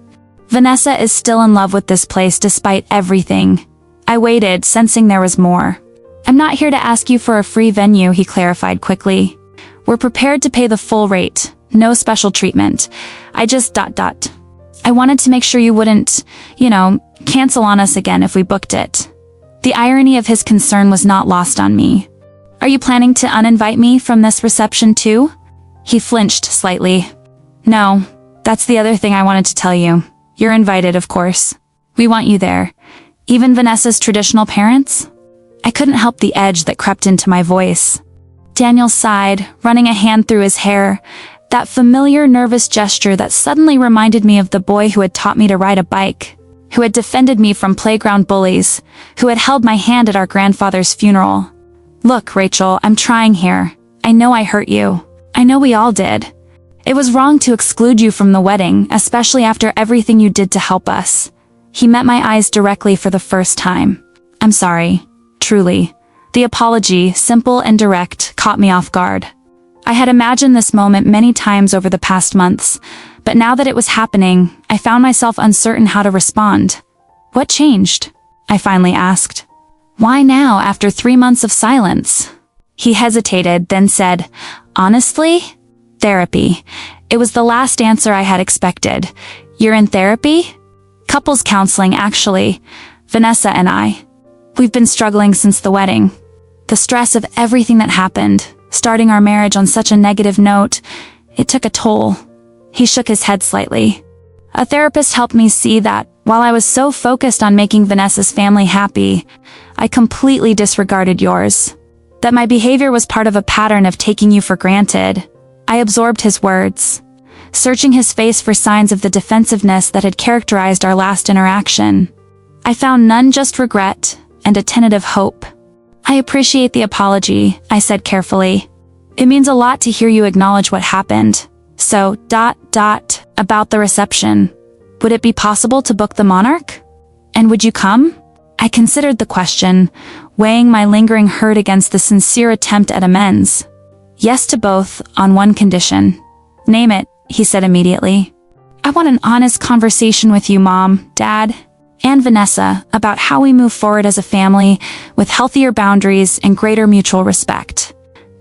Vanessa is still in love with this place despite everything." I waited, sensing there was more. "I'm not here to ask you for a free venue," he clarified quickly. We're prepared to pay the full rate. No special treatment. I just ... I wanted to make sure you wouldn't, cancel on us again if we booked it. The irony of his concern was not lost on me. Are you planning to uninvite me from this reception too? He flinched slightly. No, that's the other thing I wanted to tell you. You're invited, of course. We want you there. Even Vanessa's traditional parents? I couldn't help the edge that crept into my voice. Daniel sighed, running a hand through his hair, that familiar nervous gesture that suddenly reminded me of the boy who had taught me to ride a bike, who had defended me from playground bullies, who had held my hand at our grandfather's funeral. Look, Rachel, I'm trying here. I know I hurt you. I know we all did. It was wrong to exclude you from the wedding, especially after everything you did to help us. He met my eyes directly for the first time. I'm sorry. Truly. The apology, simple and direct, caught me off guard. I had imagined this moment many times over the past months, but now that it was happening, I found myself uncertain how to respond. What changed? I finally asked. Why now, after 3 months of silence? He hesitated, then said, honestly? Therapy. It was the last answer I had expected. You're in therapy? Couples counseling, actually. Vanessa and I. We've been struggling since the wedding. The stress of everything that happened, starting our marriage on such a negative note, it took a toll. He shook his head slightly. A therapist helped me see that, while I was so focused on making Vanessa's family happy, I completely disregarded yours. That my behavior was part of a pattern of taking you for granted. I absorbed his words, searching his face for signs of the defensiveness that had characterized our last interaction. I found none, just regret and a tentative hope. I appreciate the apology, I said carefully. It means a lot to hear you acknowledge what happened. So, about the reception. Would it be possible to book the Monarch? And would you come? I considered the question, weighing my lingering hurt against the sincere attempt at amends. Yes to both, on one condition. Name it, he said immediately. I want an honest conversation with you, Mom, Dad, and Vanessa about how we move forward as a family with healthier boundaries and greater mutual respect.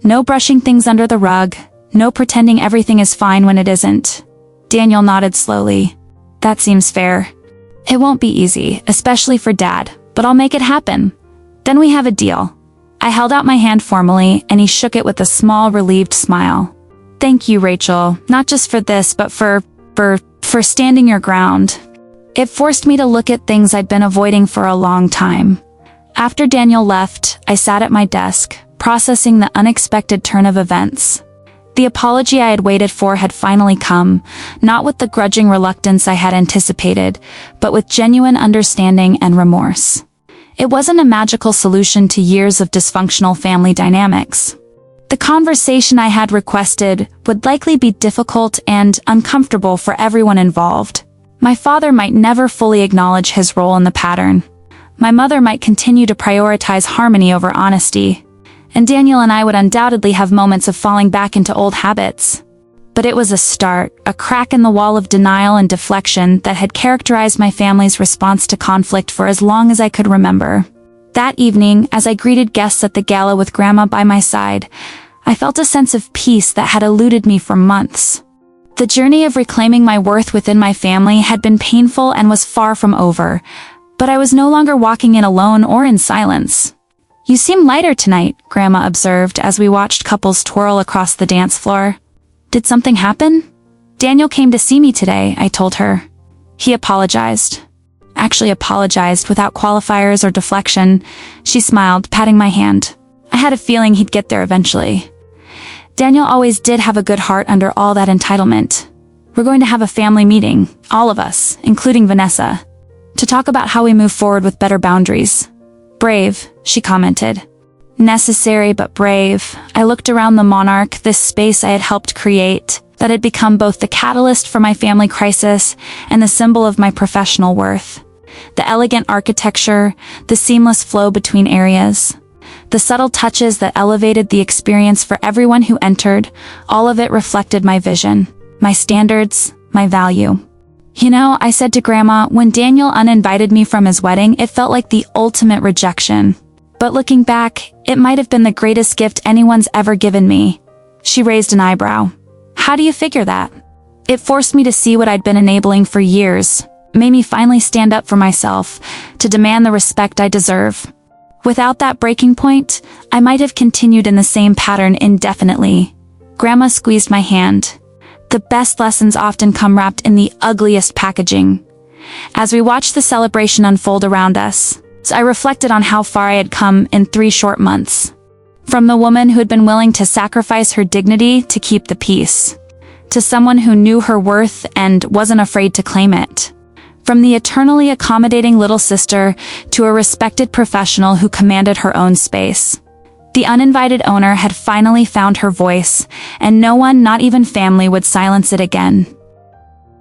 No brushing things under the rug, no pretending everything is fine when it isn't. Daniel nodded slowly. That seems fair. It won't be easy, especially for Dad, but I'll make it happen. Then we have a deal. I held out my hand formally, and he shook it with a small, relieved smile. Thank you, Rachel, not just for this, but for standing your ground. It forced me to look at things I'd been avoiding for a long time. After Daniel left, I sat at my desk, processing the unexpected turn of events. The apology I had waited for had finally come, not with the grudging reluctance I had anticipated, but with genuine understanding and remorse. It wasn't a magical solution to years of dysfunctional family dynamics. The conversation I had requested would likely be difficult and uncomfortable for everyone involved. My father might never fully acknowledge his role in the pattern. My mother might continue to prioritize harmony over honesty. And Daniel and I would undoubtedly have moments of falling back into old habits. But it was a start, a crack in the wall of denial and deflection that had characterized my family's response to conflict for as long as I could remember. That evening, as I greeted guests at the gala with Grandma by my side, I felt a sense of peace that had eluded me for months. The journey of reclaiming my worth within my family had been painful and was far from over, but I was no longer walking in alone or in silence. You seem lighter tonight, Grandma observed as we watched couples twirl across the dance floor. Did something happen? Daniel came to see me today, I told her. He apologized. Actually apologized without qualifiers or deflection. She smiled, patting my hand. I had a feeling he'd get there eventually. Daniel always did have a good heart under all that entitlement. We're going to have a family meeting, all of us, including Vanessa, to talk about how we move forward with better boundaries. Brave, she commented. Necessary but brave. I looked around the Monarch, this space I had helped create, that had become both the catalyst for my family crisis and the symbol of my professional worth. The elegant architecture, the seamless flow between areas, the subtle touches that elevated the experience for everyone who entered, all of it reflected my vision, my standards, my value. You know, I said to Grandma, when Daniel uninvited me from his wedding, it felt like the ultimate rejection. But looking back, it might have been the greatest gift anyone's ever given me. She raised an eyebrow. How do you figure that? It forced me to see what I'd been enabling for years, made me finally stand up for myself, to demand the respect I deserve. Without that breaking point, I might have continued in the same pattern indefinitely. Grandma squeezed my hand. The best lessons often come wrapped in the ugliest packaging. As we watched the celebration unfold around us, I reflected on how far I had come in 3 short months. From the woman who had been willing to sacrifice her dignity to keep the peace, to someone who knew her worth and wasn't afraid to claim it. From the eternally accommodating little sister to a respected professional who commanded her own space. The uninvited owner had finally found her voice, and no one, not even family, would silence it again.